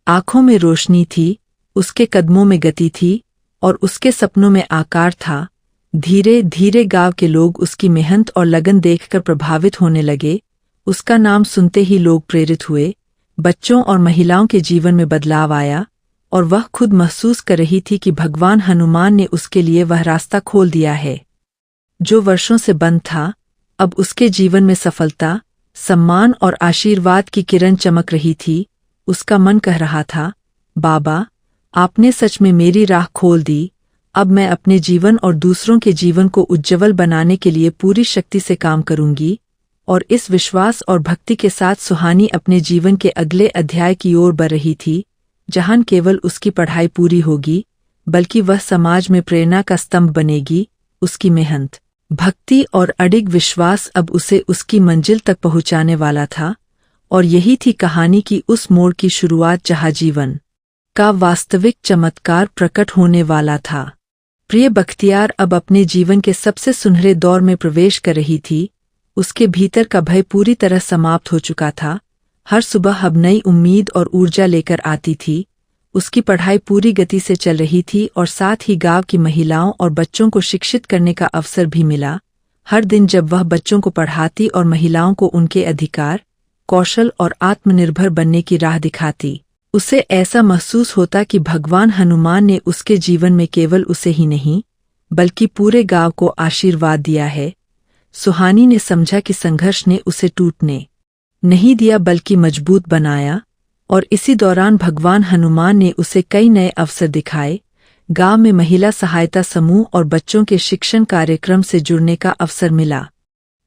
आंखों में रोशनी थी, उसके कदमों में गति थी और उसके सपनों में आकार था। धीरे धीरे गांव के लोग उसकी मेहनत और लगन देखकर प्रभावित होने लगे। उसका नाम सुनते ही लोग प्रेरित हुए। बच्चों और महिलाओं के जीवन में बदलाव आया और वह खुद महसूस कर रही थी कि भगवान हनुमान ने उसके लिए वह रास्ता खोल दिया है जो वर्षों से बंद था। अब उसके जीवन में सफलता, सम्मान और आशीर्वाद की किरण चमक रही थी। उसका मन कह रहा था, बाबा, आपने सच में मेरी राह खोल दी। अब मैं अपने जीवन और दूसरों के जीवन को उज्ज्वल बनाने के लिए पूरी शक्ति से काम करूंगी। और इस विश्वास और भक्ति के साथ सुहानी अपने जीवन के अगले अध्याय की ओर बढ़ रही थी, जहां न केवल उसकी पढ़ाई पूरी होगी बल्कि वह समाज में प्रेरणा का स्तंभ बनेगी। उसकी मेहनत, भक्ति और अडिग विश्वास अब उसे उसकी मंजिल तक पहुंचाने वाला था। और यही थी कहानी की उस मोड़ की शुरुआत जहां जीवन का वास्तविक चमत्कार प्रकट होने वाला था। प्रिय बख्तियार अब अपने जीवन के सबसे सुनहरे दौर में प्रवेश कर रही थी। उसके भीतर का भय पूरी तरह समाप्त हो चुका था। हर सुबह अब नई उम्मीद और ऊर्जा लेकर आती थी। उसकी पढ़ाई पूरी गति से चल रही थी और साथ ही गांव की महिलाओं और बच्चों को शिक्षित करने का अवसर भी मिला। हर दिन जब वह बच्चों को पढ़ाती और महिलाओं को उनके अधिकार, कौशल और आत्मनिर्भर बनने की राह दिखाती, उसे ऐसा महसूस होता कि भगवान हनुमान ने उसके जीवन में केवल उसे ही नहीं बल्कि पूरे गांव को आशीर्वाद दिया है। सुहानी ने समझा कि संघर्ष ने उसे टूटने नहीं दिया बल्कि मजबूत बनाया, और इसी दौरान भगवान हनुमान ने उसे कई नए अवसर दिखाए। गांव में महिला सहायता समूह और बच्चों के शिक्षण कार्यक्रम से जुड़ने का अवसर मिला।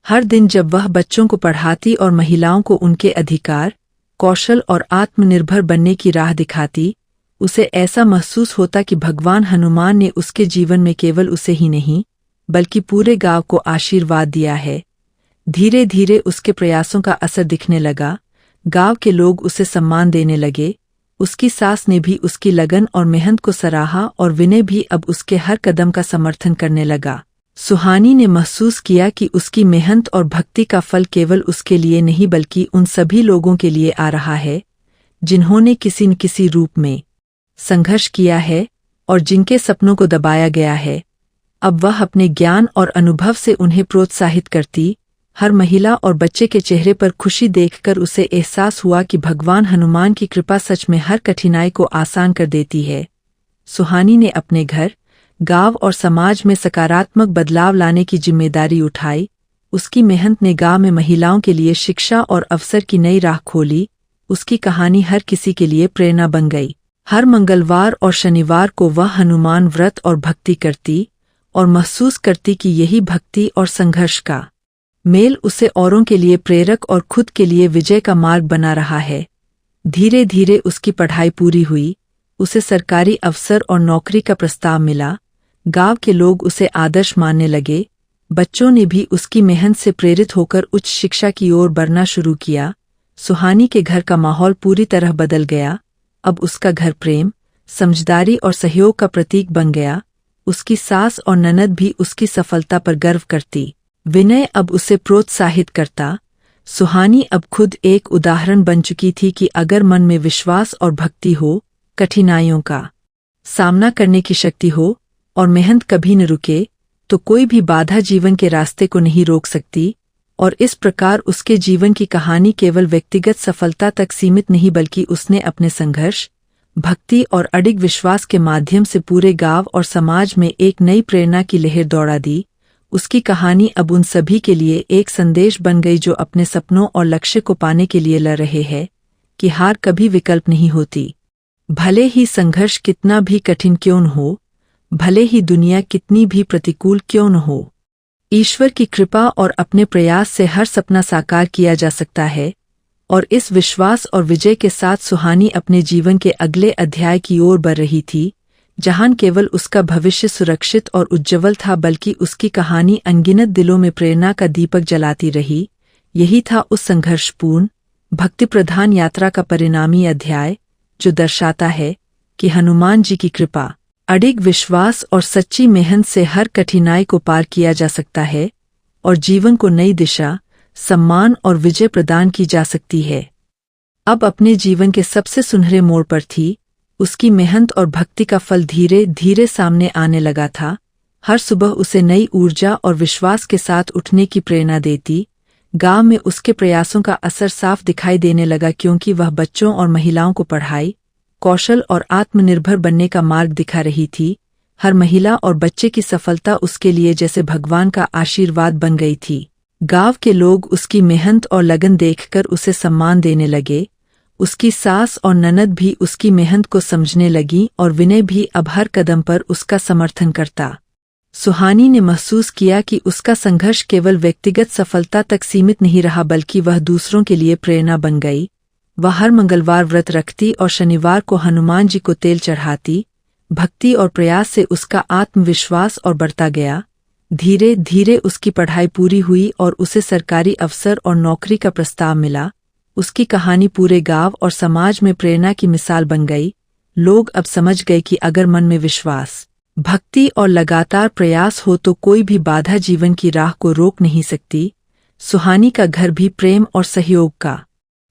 हर दिन जब वह बच्चों को पढ़ाती और महिलाओं को उनके अधिकार, कौशल और आत्मनिर्भर बनने की राह दिखाती, उसे ऐसा महसूस होता कि भगवान हनुमान ने उसके जीवन में केवल उसे ही नहीं बल्कि पूरे गांव को आशीर्वाद दिया है। धीरे धीरे उसके प्रयासों का असर दिखने लगा। गांव के लोग उसे सम्मान देने लगे। उसकी सास ने भी उसकी लगन और मेहनत को सराहा और विनय भी अब उसके हर कदम का समर्थन करने लगा। सुहानी ने महसूस किया कि उसकी मेहनत और भक्ति का फल केवल उसके लिए नहीं बल्कि उन सभी लोगों के लिए आ रहा है जिन्होंने किसी न किसी रूप में संघर्ष किया है और जिनके सपनों को दबाया गया है। अब वह अपने ज्ञान और अनुभव से उन्हें प्रोत्साहित करती। हर महिला और बच्चे के चेहरे पर खुशी देखकर उसे एहसास हुआ कि भगवान हनुमान की कृपा सच में हर कठिनाई को आसान कर देती है। सुहानी ने अपने घर, गांव और समाज में सकारात्मक बदलाव लाने की जिम्मेदारी उठाई। उसकी मेहनत ने गांव में महिलाओं के लिए शिक्षा और अवसर की नई राह खोली। उसकी कहानी हर किसी के लिए प्रेरणा बन गई। हर मंगलवार और शनिवार को वह हनुमान व्रत और भक्ति करती और महसूस करती कि यही भक्ति और संघर्ष का मेल उसे औरों के लिए प्रेरक और खुद के लिए विजय का मार्ग बना रहा है। धीरे धीरे उसकी पढ़ाई पूरी हुई। उसे सरकारी अवसर और नौकरी का प्रस्ताव मिला। गांव के लोग उसे आदर्श मानने लगे। बच्चों ने भी उसकी मेहनत से प्रेरित होकर उच्च शिक्षा की ओर बढ़ना शुरू किया। सुहानी के घर का माहौल पूरी तरह बदल गया। अब उसका घर प्रेम, समझदारी और सहयोग का प्रतीक बन गया। उसकी सास और ननद भी उसकी सफलता पर गर्व करती। विनय अब उसे प्रोत्साहित करता। सुहानी अब खुद एक उदाहरण बन चुकी थी कि अगर मन में विश्वास और भक्ति हो, कठिनाइयों का सामना करने की शक्ति हो और मेहनत कभी न रुके, तो कोई भी बाधा जीवन के रास्ते को नहीं रोक सकती। और इस प्रकार उसके जीवन की कहानी केवल व्यक्तिगत सफलता तक सीमित नहीं बल्कि उसने अपने संघर्ष, भक्ति और अडिग विश्वास के माध्यम से पूरे गांव और समाज में एक नई प्रेरणा की लहर दौड़ा दी। उसकी कहानी अब उन सभी के लिए एक संदेश बन गई जो अपने सपनों और लक्ष्य को पाने के लिए लड़ रहे हैं कि हार कभी विकल्प नहीं होती। भले ही संघर्ष कितना भी कठिन क्यों न हो, भले ही दुनिया कितनी भी प्रतिकूल क्यों न हो, ईश्वर की कृपा और अपने प्रयास से हर सपना साकार किया जा सकता है। और इस विश्वास और विजय के साथ सुहानी अपने जीवन के अगले अध्याय की ओर बढ़ रही थी, जहां केवल उसका भविष्य सुरक्षित और उज्ज्वल था बल्कि उसकी कहानी अनगिनत दिलों में प्रेरणा का दीपक जलाती रही। यही था उस संघर्षपूर्ण, भक्तिप्रधान यात्रा का परिणामी अध्याय, जो दर्शाता है कि हनुमान जी की कृपा, अडिग विश्वास और सच्ची मेहनत से हर कठिनाई को पार किया जा सकता है और जीवन को नई दिशा, सम्मान और विजय प्रदान की जा सकती है। अब अपने जीवन के सबसे सुनहरे मोड़ पर थी। उसकी मेहनत और भक्ति का फल धीरे धीरे सामने आने लगा था। हर सुबह उसे नई ऊर्जा और विश्वास के साथ उठने की प्रेरणा देती। गांव में उसके प्रयासों का असर साफ दिखाई देने लगा क्योंकि वह बच्चों और महिलाओं को पढ़ाई, कौशल और आत्मनिर्भर बनने का मार्ग दिखा रही थी। हर महिला और बच्चे की सफलता उसके लिए जैसे भगवान का आशीर्वाद बन गई थी। गांव के लोग उसकी मेहनत और लगन देखकर उसे सम्मान देने लगे। उसकी सास और ननद भी उसकी मेहनत को समझने लगी और विनय भी अब हर कदम पर उसका समर्थन करता। सुहानी ने महसूस किया कि उसका संघर्ष केवल व्यक्तिगत सफलता तक सीमित नहीं रहा बल्कि वह दूसरों के लिए प्रेरणा बन गई। वह हर मंगलवार व्रत रखती और शनिवार को हनुमान जी को तेल चढ़ाती। भक्ति और प्रयास से उसका आत्मविश्वास और बढ़ता गया। धीरे धीरे उसकी पढ़ाई पूरी हुई और उसे सरकारी अवसर और नौकरी का प्रस्ताव मिला। उसकी कहानी पूरे गांव और समाज में प्रेरणा की मिसाल बन गई। लोग अब समझ गए कि अगर मन में विश्वास, भक्ति और लगातार प्रयास हो तो कोई भी बाधा जीवन की राह को रोक नहीं सकती। सुहानी का घर भी प्रेम और सहयोग का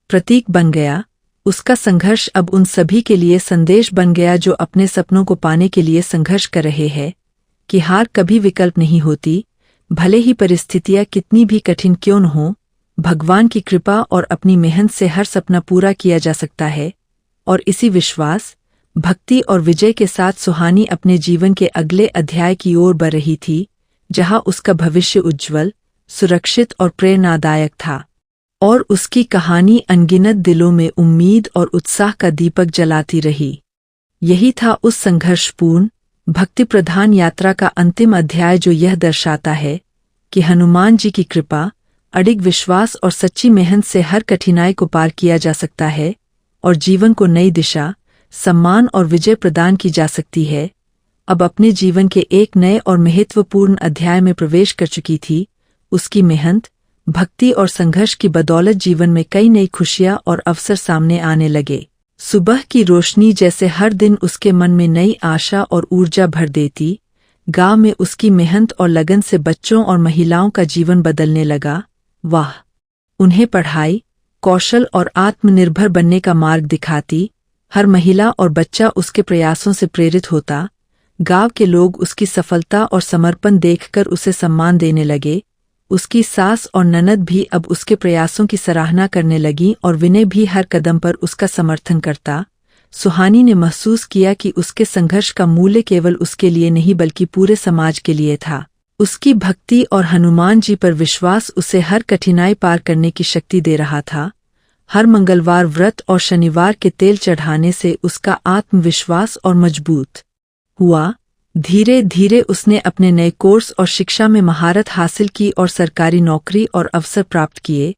प्रतीक बन गया। उसका संघर्ष अब उन सभी के लिए संदेश बन गया जो अपने सपनों को पाने के लिए संघर्ष कर रहे हैं कि हार कभी विकल्प नहीं होती। भले ही परिस्थितियां कितनी भी कठिन क्यों न हो, भगवान की कृपा और अपनी मेहनत से हर सपना पूरा किया जा सकता है। और इसी विश्वास, भक्ति और विजय के साथ सुहानी अपने जीवन के अगले अध्याय की ओर बढ़ रही थी, जहां उसका भविष्य उज्ज्वल, सुरक्षित और प्रेरणादायक था। और उसकी कहानी अनगिनत दिलों में उम्मीद और उत्साह का दीपक जलाती रही। यही था उस संघर्षपूर्ण, भक्ति प्रधान यात्रा का अंतिम अध्याय, जो यह दर्शाता है कि हनुमान जी की कृपा, अडिग विश्वास और सच्ची मेहनत से हर कठिनाई को पार किया जा सकता है और जीवन को नई दिशा, सम्मान और विजय प्रदान की जा सकती है। अब अपने जीवन के एक नए और महत्वपूर्ण अध्याय में प्रवेश कर चुकी थी। उसकी मेहनत, भक्ति और संघर्ष की बदौलत जीवन में कई नई खुशियां और अवसर सामने आने लगे। सुबह की रोशनी जैसे हर दिन उसके मन में नई आशा और ऊर्जा भर देती। गांव में उसकी मेहनत और लगन से बच्चों और महिलाओं का जीवन बदलने लगा। वाह! उन्हें पढ़ाई, कौशल और आत्मनिर्भर बनने का मार्ग दिखाती। हर महिला और बच्चा उसके प्रयासों से प्रेरित होता। गांव के लोग उसकी सफलता और समर्पण देखकर उसे सम्मान देने लगे। उसकी सास और ननद भी अब उसके प्रयासों की सराहना करने लगीं और विनय भी हर कदम पर उसका समर्थन करता। सुहानी ने महसूस किया कि उसके संघर्ष का मूल्य केवल उसके लिए नहीं बल्कि पूरे समाज के लिए था। उसकी भक्ति और हनुमान जी पर विश्वास उसे हर कठिनाई पार करने की शक्ति दे रहा था। हर मंगलवार व्रत और शनिवार के तेल चढ़ाने से उसका आत्मविश्वास और मजबूत हुआ। धीरे धीरे उसने अपने नए कोर्स और शिक्षा में महारत हासिल की और सरकारी नौकरी और अवसर प्राप्त किए।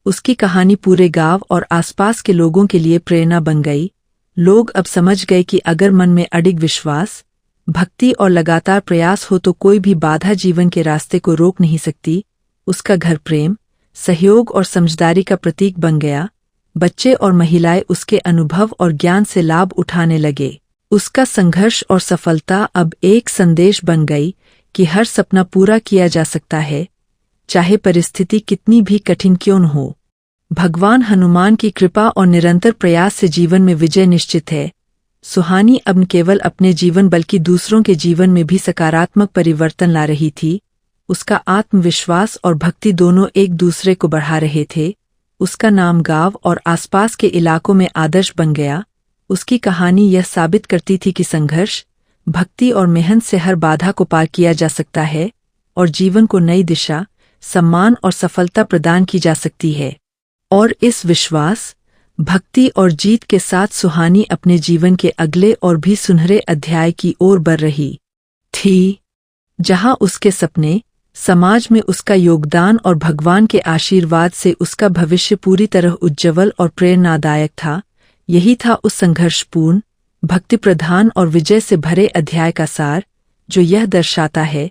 उसकी कहानी पूरे गांव और आसपास के लोगों के लिए प्रेरणा बन गई। लोग अब समझ गए कि अगर मन में अडिग विश्वास, भक्ति और लगातार प्रयास हो तो कोई भी बाधा जीवन के रास्ते को रोक नहीं सकती। उसका घर प्रेम, सहयोग और समझदारी का प्रतीक बन गया। बच्चे और महिलाएं उसके अनुभव और ज्ञान से लाभ उठाने लगे। उसका संघर्ष और सफलता अब एक संदेश बन गई कि हर सपना पूरा किया जा सकता है, चाहे परिस्थिति कितनी भी कठिन क्यों न हो। भगवान हनुमान की कृपा और निरंतर प्रयास से जीवन में विजय निश्चित है। सुहानी अब न केवल अपने जीवन बल्कि दूसरों के जीवन में भी सकारात्मक परिवर्तन ला रही थी। उसका आत्मविश्वास और भक्ति दोनों एक दूसरे को बढ़ा रहे थे। उसका नाम गांव और आसपास के इलाकों में आदर्श बन गया। उसकी कहानी यह साबित करती थी कि संघर्ष, भक्ति और मेहनत से हर बाधा को पार किया जा सकता है और जीवन को नई दिशा, सम्मान और सफलता प्रदान की जा सकती है। और इस विश्वास, भक्ति और जीत के साथ सुहानी अपने जीवन के अगले और भी सुनहरे अध्याय की ओर बढ़ रही थी, जहां उसके सपने, समाज में उसका योगदान और भगवान के आशीर्वाद से उसका भविष्य पूरी तरह उज्ज्वल और प्रेरणादायक था। यही था उस संघर्षपूर्ण, भक्ति प्रधान और विजय से भरे अध्याय का सार, जो यह दर्शाता है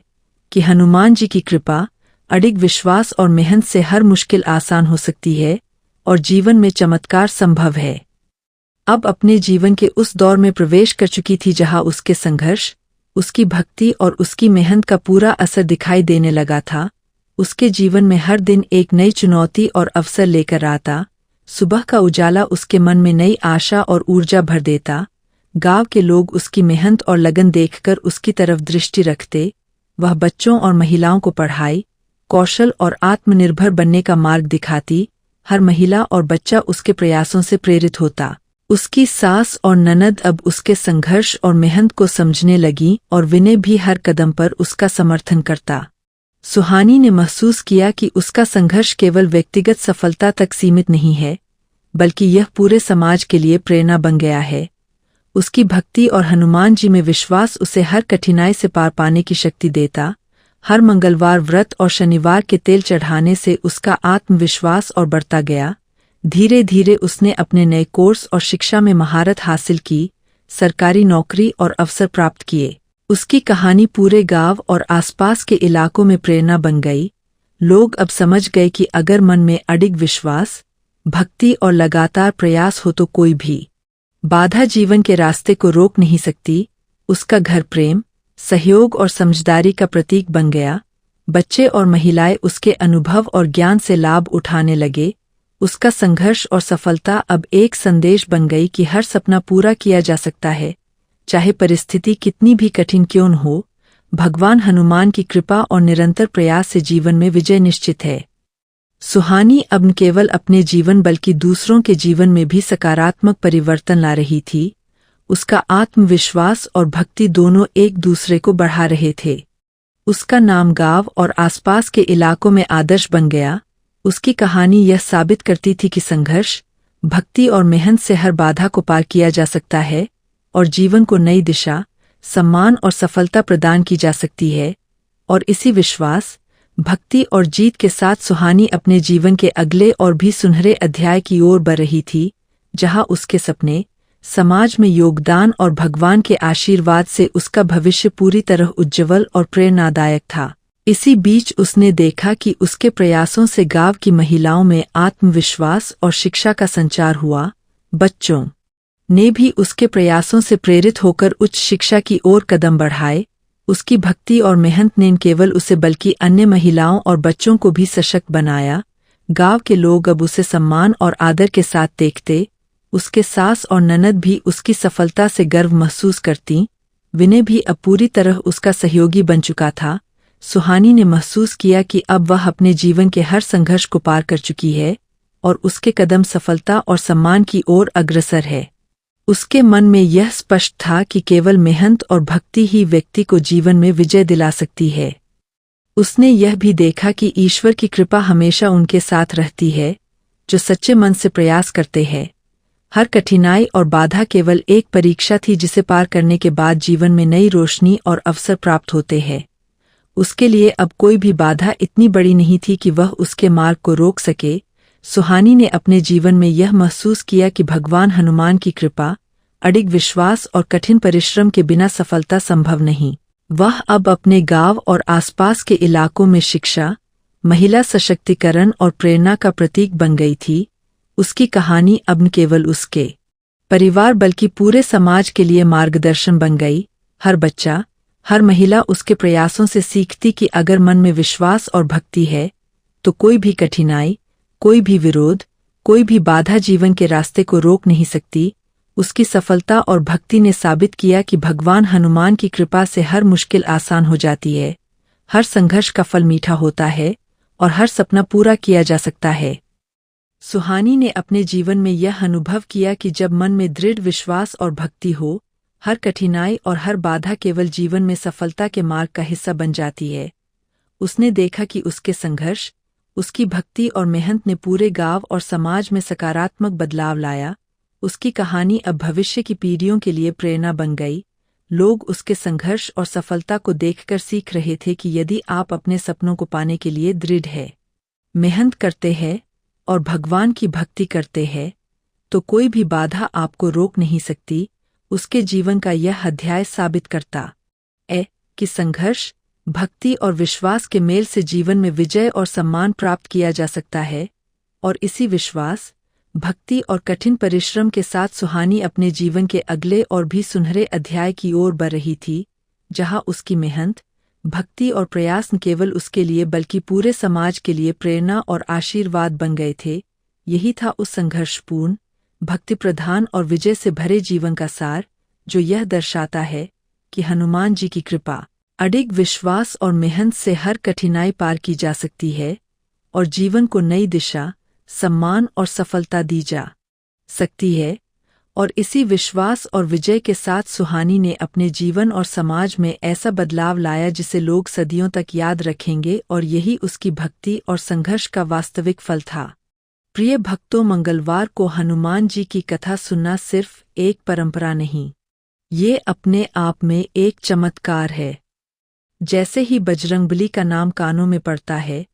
कि हनुमान जी की कृपा, अडिग विश्वास और मेहनत से हर मुश्किल आसान हो सकती है और जीवन में चमत्कार संभव है। अब अपने जीवन के उस दौर में प्रवेश कर चुकी थी जहां उसके संघर्ष, उसकी भक्ति और उसकी मेहनत का पूरा असर दिखाई देने लगा था। उसके जीवन में हर दिन एक नई चुनौती और अवसर लेकर आता। सुबह का उजाला उसके मन में नई आशा और ऊर्जा भर देता। गांव के लोग उसकी मेहनत और लगन देखकर उसकी तरफ दृष्टि रखते। वह बच्चों और महिलाओं को पढ़ाई, कौशल और आत्मनिर्भर बनने का मार्ग दिखाती। हर महिला और बच्चा उसके प्रयासों से प्रेरित होता। उसकी सास और ननद अब उसके संघर्ष और मेहनत को समझने लगीं और विनय भी हर कदम पर उसका समर्थन करता। सुहानी ने महसूस किया कि उसका संघर्ष केवल व्यक्तिगत सफलता तक सीमित नहीं है, बल्कि यह पूरे समाज के लिए प्रेरणा बन गया है। उसकी भक्ति और हनुमान जी में विश्वास उसे हर कठिनाई से पार पाने की शक्ति देता। हर मंगलवार व्रत और शनिवार के तेल चढ़ाने से उसका आत्मविश्वास और बढ़ता गया। धीरे धीरे उसने अपने नए कोर्स और शिक्षा में महारत हासिल की, सरकारी नौकरी और अवसर प्राप्त किए। उसकी कहानी पूरे गांव और आसपास के इलाकों में प्रेरणा बन गई। लोग अब समझ गए कि अगर मन में अडिग विश्वास, भक्ति और लगातार प्रयास हो तो कोई भी बाधा जीवन के रास्ते को रोक नहीं सकती। उसका घर प्रेम, सहयोग और समझदारी का प्रतीक बन गया। बच्चे और महिलाएं उसके अनुभव और ज्ञान से लाभ उठाने लगे। उसका संघर्ष और सफलता अब एक संदेश बन गई कि हर सपना पूरा किया जा सकता है, चाहे परिस्थिति कितनी भी कठिन क्यों न हो। भगवान हनुमान की कृपा और निरंतर प्रयास से जीवन में विजय निश्चित है। सुहानी अब न केवल अपने जीवन बल्कि दूसरों के जीवन में भी सकारात्मक परिवर्तन ला रही थी। उसका आत्मविश्वास और भक्ति दोनों एक दूसरे को बढ़ा रहे थे। उसका नाम गांव और आसपास के इलाकों में आदर्श बन गया। उसकी कहानी यह साबित करती थी कि संघर्ष, भक्ति और मेहनत से हर बाधा को पार किया जा सकता है और जीवन को नई दिशा, सम्मान और सफलता प्रदान की जा सकती है। और इसी विश्वास, भक्ति और जीत के साथ सुहानी अपने जीवन के अगले और भी सुनहरे अध्याय की ओर बढ़ रही थी, जहां उसके सपने, समाज में योगदान और भगवान के आशीर्वाद से उसका भविष्य पूरी तरह उज्ज्वल और प्रेरणादायक था। इसी बीच उसने देखा कि उसके प्रयासों से गांव की महिलाओं में आत्मविश्वास और शिक्षा का संचार हुआ। बच्चों ने भी उसके प्रयासों से प्रेरित होकर उच्च शिक्षा की ओर कदम बढ़ाए। उसकी भक्ति और मेहनत ने न केवल उसे बल्कि अन्य महिलाओं और बच्चों को भी सशक्त बनाया। गांव के लोग अब उसे सम्मान और आदर के साथ देखते। उसके सास और ननद भी उसकी सफलता से गर्व महसूस करती। विनय भी अब पूरी तरह उसका सहयोगी बन चुका था। सुहानी ने महसूस किया कि अब वह अपने जीवन के हर संघर्ष को पार कर चुकी है और उसके कदम सफलता और सम्मान की ओर अग्रसर है। उसके मन में यह स्पष्ट था कि केवल मेहनत और भक्ति ही व्यक्ति को जीवन में विजय दिला सकती है। उसने यह भी देखा कि ईश्वर की कृपा हमेशा उनके साथ रहती है, जो सच्चे मन से प्रयास करते हैं। हर कठिनाई और बाधा केवल एक परीक्षा थी, जिसे पार करने के बाद जीवन में नई रोशनी और अवसर प्राप्त होते हैं। उसके लिए अब कोई भी बाधा इतनी बड़ी नहीं थी कि वह उसके मार्ग को रोक सके। सुहानी ने अपने जीवन में यह महसूस किया कि भगवान हनुमान की कृपा, अडिग विश्वास और कठिन परिश्रम के बिना सफलता संभव नहीं। वह अब अपने गांव और आसपास के इलाकों में शिक्षा, महिला सशक्तिकरण और प्रेरणा का प्रतीक बन गई थी। उसकी कहानी अब न केवल उसके परिवार बल्कि पूरे समाज के लिए मार्गदर्शन बन गई। हर बच्चा, हर महिला उसके प्रयासों से सीखती कि अगर मन में विश्वास और भक्ति है तो कोई भी कठिनाई, कोई भी विरोध, कोई भी बाधा जीवन के रास्ते को रोक नहीं सकती। उसकी सफलता और भक्ति ने साबित किया कि भगवान हनुमान की कृपा से हर मुश्किल आसान हो जाती है, हर संघर्ष का फल मीठा होता है और हर सपना पूरा किया जा सकता है। सुहानी ने अपने जीवन में यह अनुभव किया कि जब मन में दृढ़ विश्वास और भक्ति हो, हर कठिनाई और हर बाधा केवल जीवन में सफलता के मार्ग का हिस्सा बन जाती है। उसने देखा कि उसके संघर्ष, उसकी भक्ति और मेहनत ने पूरे गांव और समाज में सकारात्मक बदलाव लाया। उसकी कहानी अब भविष्य की पीढ़ियों के लिए प्रेरणा बन गई। लोग उसके संघर्ष और सफलता को देखकर सीख रहे थे कि यदि आप अपने सपनों को पाने के लिए दृढ़ है, मेहनत करते हैं और भगवान की भक्ति करते हैं, तो कोई भी बाधा आपको रोक नहीं सकती। उसके जीवन का यह अध्याय साबित करता है कि संघर्ष, भक्ति और विश्वास के मेल से जीवन में विजय और सम्मान प्राप्त किया जा सकता है। और इसी विश्वास, भक्ति और कठिन परिश्रम के साथ सुहानी अपने जीवन के अगले और भी सुनहरे अध्याय की ओर बढ़ रही थी, जहां उसकी मेहनत, भक्ति और प्रयास न केवल उसके लिए बल्कि पूरे समाज के लिए प्रेरणा और आशीर्वाद बन गए थे। यही था उस संघर्षपूर्ण, भक्तिप्रधान और विजय से भरे जीवन का सार, जो यह दर्शाता है कि हनुमान जी की कृपा, अडिग विश्वास और मेहनत से हर कठिनाई पार की जा सकती है और जीवन को नई दिशा, सम्मान और सफलता दी जा सकती है। और इसी विश्वास और विजय के साथ सुहानी ने अपने जीवन और समाज में ऐसा बदलाव लाया जिसे लोग सदियों तक याद रखेंगे, और यही उसकी भक्ति और संघर्ष का वास्तविक फल था। प्रिय भक्तों, मंगलवार को हनुमान जी की कथा सुनना सिर्फ एक परंपरा नहीं, ये अपने आप में एक चमत्कार है। जैसे ही बजरंगबली का नाम कानों में पड़ता है,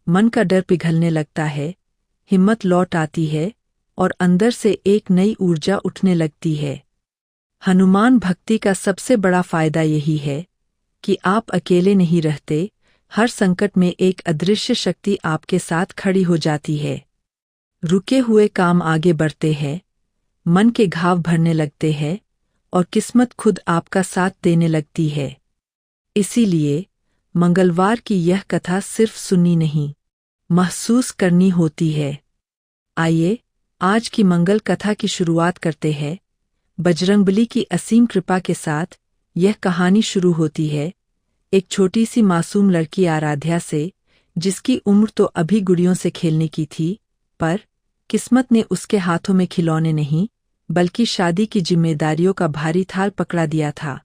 मन का डर पिघलने लगता है, हिम्मत लौट आती है और अंदर से एक नई ऊर्जा उठने लगती है। हनुमान भक्ति का सबसे बड़ा फायदा यही है कि आप अकेले नहीं रहते। हर संकट में एक अदृश्य शक्ति आपके साथ खड़ी हो जाती है। रुके हुए काम आगे बढ़ते हैं, मन के घाव भरने लगते हैं और किस्मत खुद आपका साथ देने लगती है। इसीलिए मंगलवार की यह कथा सिर्फ सुननी नहीं, महसूस करनी होती है। आइए आज की मंगल कथा की शुरुआत करते हैं। बजरंगबली की असीम कृपा के साथ यह कहानी शुरू होती है, एक छोटी सी मासूम लड़की आराध्या से, जिसकी उम्र तो अभी गुड़ियों से खेलने की थी, पर किस्मत ने उसके हाथों में खिलौने नहीं बल्कि शादी की जिम्मेदारियों का भारी थाल पकड़ा दिया था।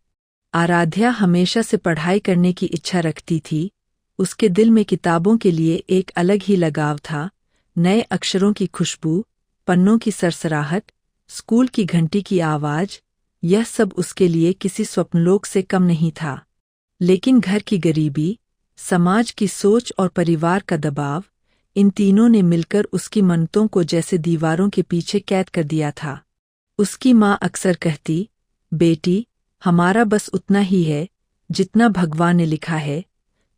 आराध्या हमेशा से पढ़ाई करने की इच्छा रखती थी। उसके दिल में किताबों के लिए एक अलग ही लगाव था। नए अक्षरों की खुशबू, पन्नों की सरसराहट, स्कूल की घंटी की आवाज, यह सब उसके लिए किसी स्वप्नलोक से कम नहीं था। लेकिन घर की गरीबी, समाज की सोच और परिवार का दबाव, इन तीनों ने मिलकर उसकी मन्नतों को जैसे दीवारों के पीछे कैद कर दिया था। उसकी माँ अक्सर कहती, बेटी, हमारा बस उतना ही है जितना भगवान ने लिखा है,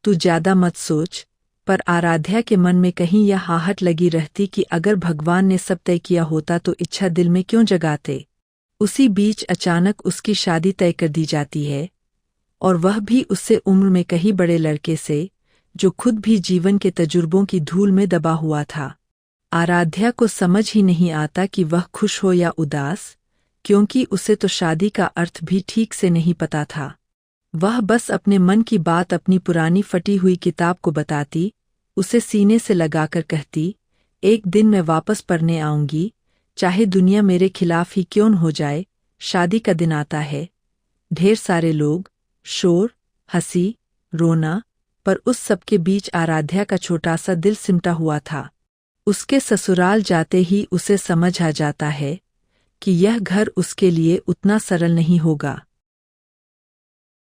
तू ज्यादा मत सोच। पर आराध्या के मन में कहीं यह आहट लगी रहती कि अगर भगवान ने सब तय किया होता तो इच्छा दिल में क्यों जगाते। उसी बीच अचानक उसकी शादी तय कर दी जाती है, और वह भी उससे उम्र में कहीं बड़े लड़के से, जो खुद भी जीवन के तजुर्बों की धूल में दबा हुआ था। आराध्या को समझ ही नहीं आता कि वह खुश हो या उदास, क्योंकि उसे तो शादी का अर्थ भी ठीक से नहीं पता था। वह बस अपने मन की बात अपनी पुरानी फटी हुई किताब को बताती, उसे सीने से लगाकर कहती, एक दिन मैं वापस पढ़ने आऊंगी, चाहे दुनिया मेरे खिलाफ ही क्यों हो जाए। शादी का दिन आता है, ढेर सारे लोग, शोर, हंसी, रोना, पर उस सबके बीच आराध्या का छोटा सा दिल सिमटा हुआ था। उसके ससुराल जाते ही उसे समझ आ जाता है कि यह घर उसके लिए उतना सरल नहीं होगा।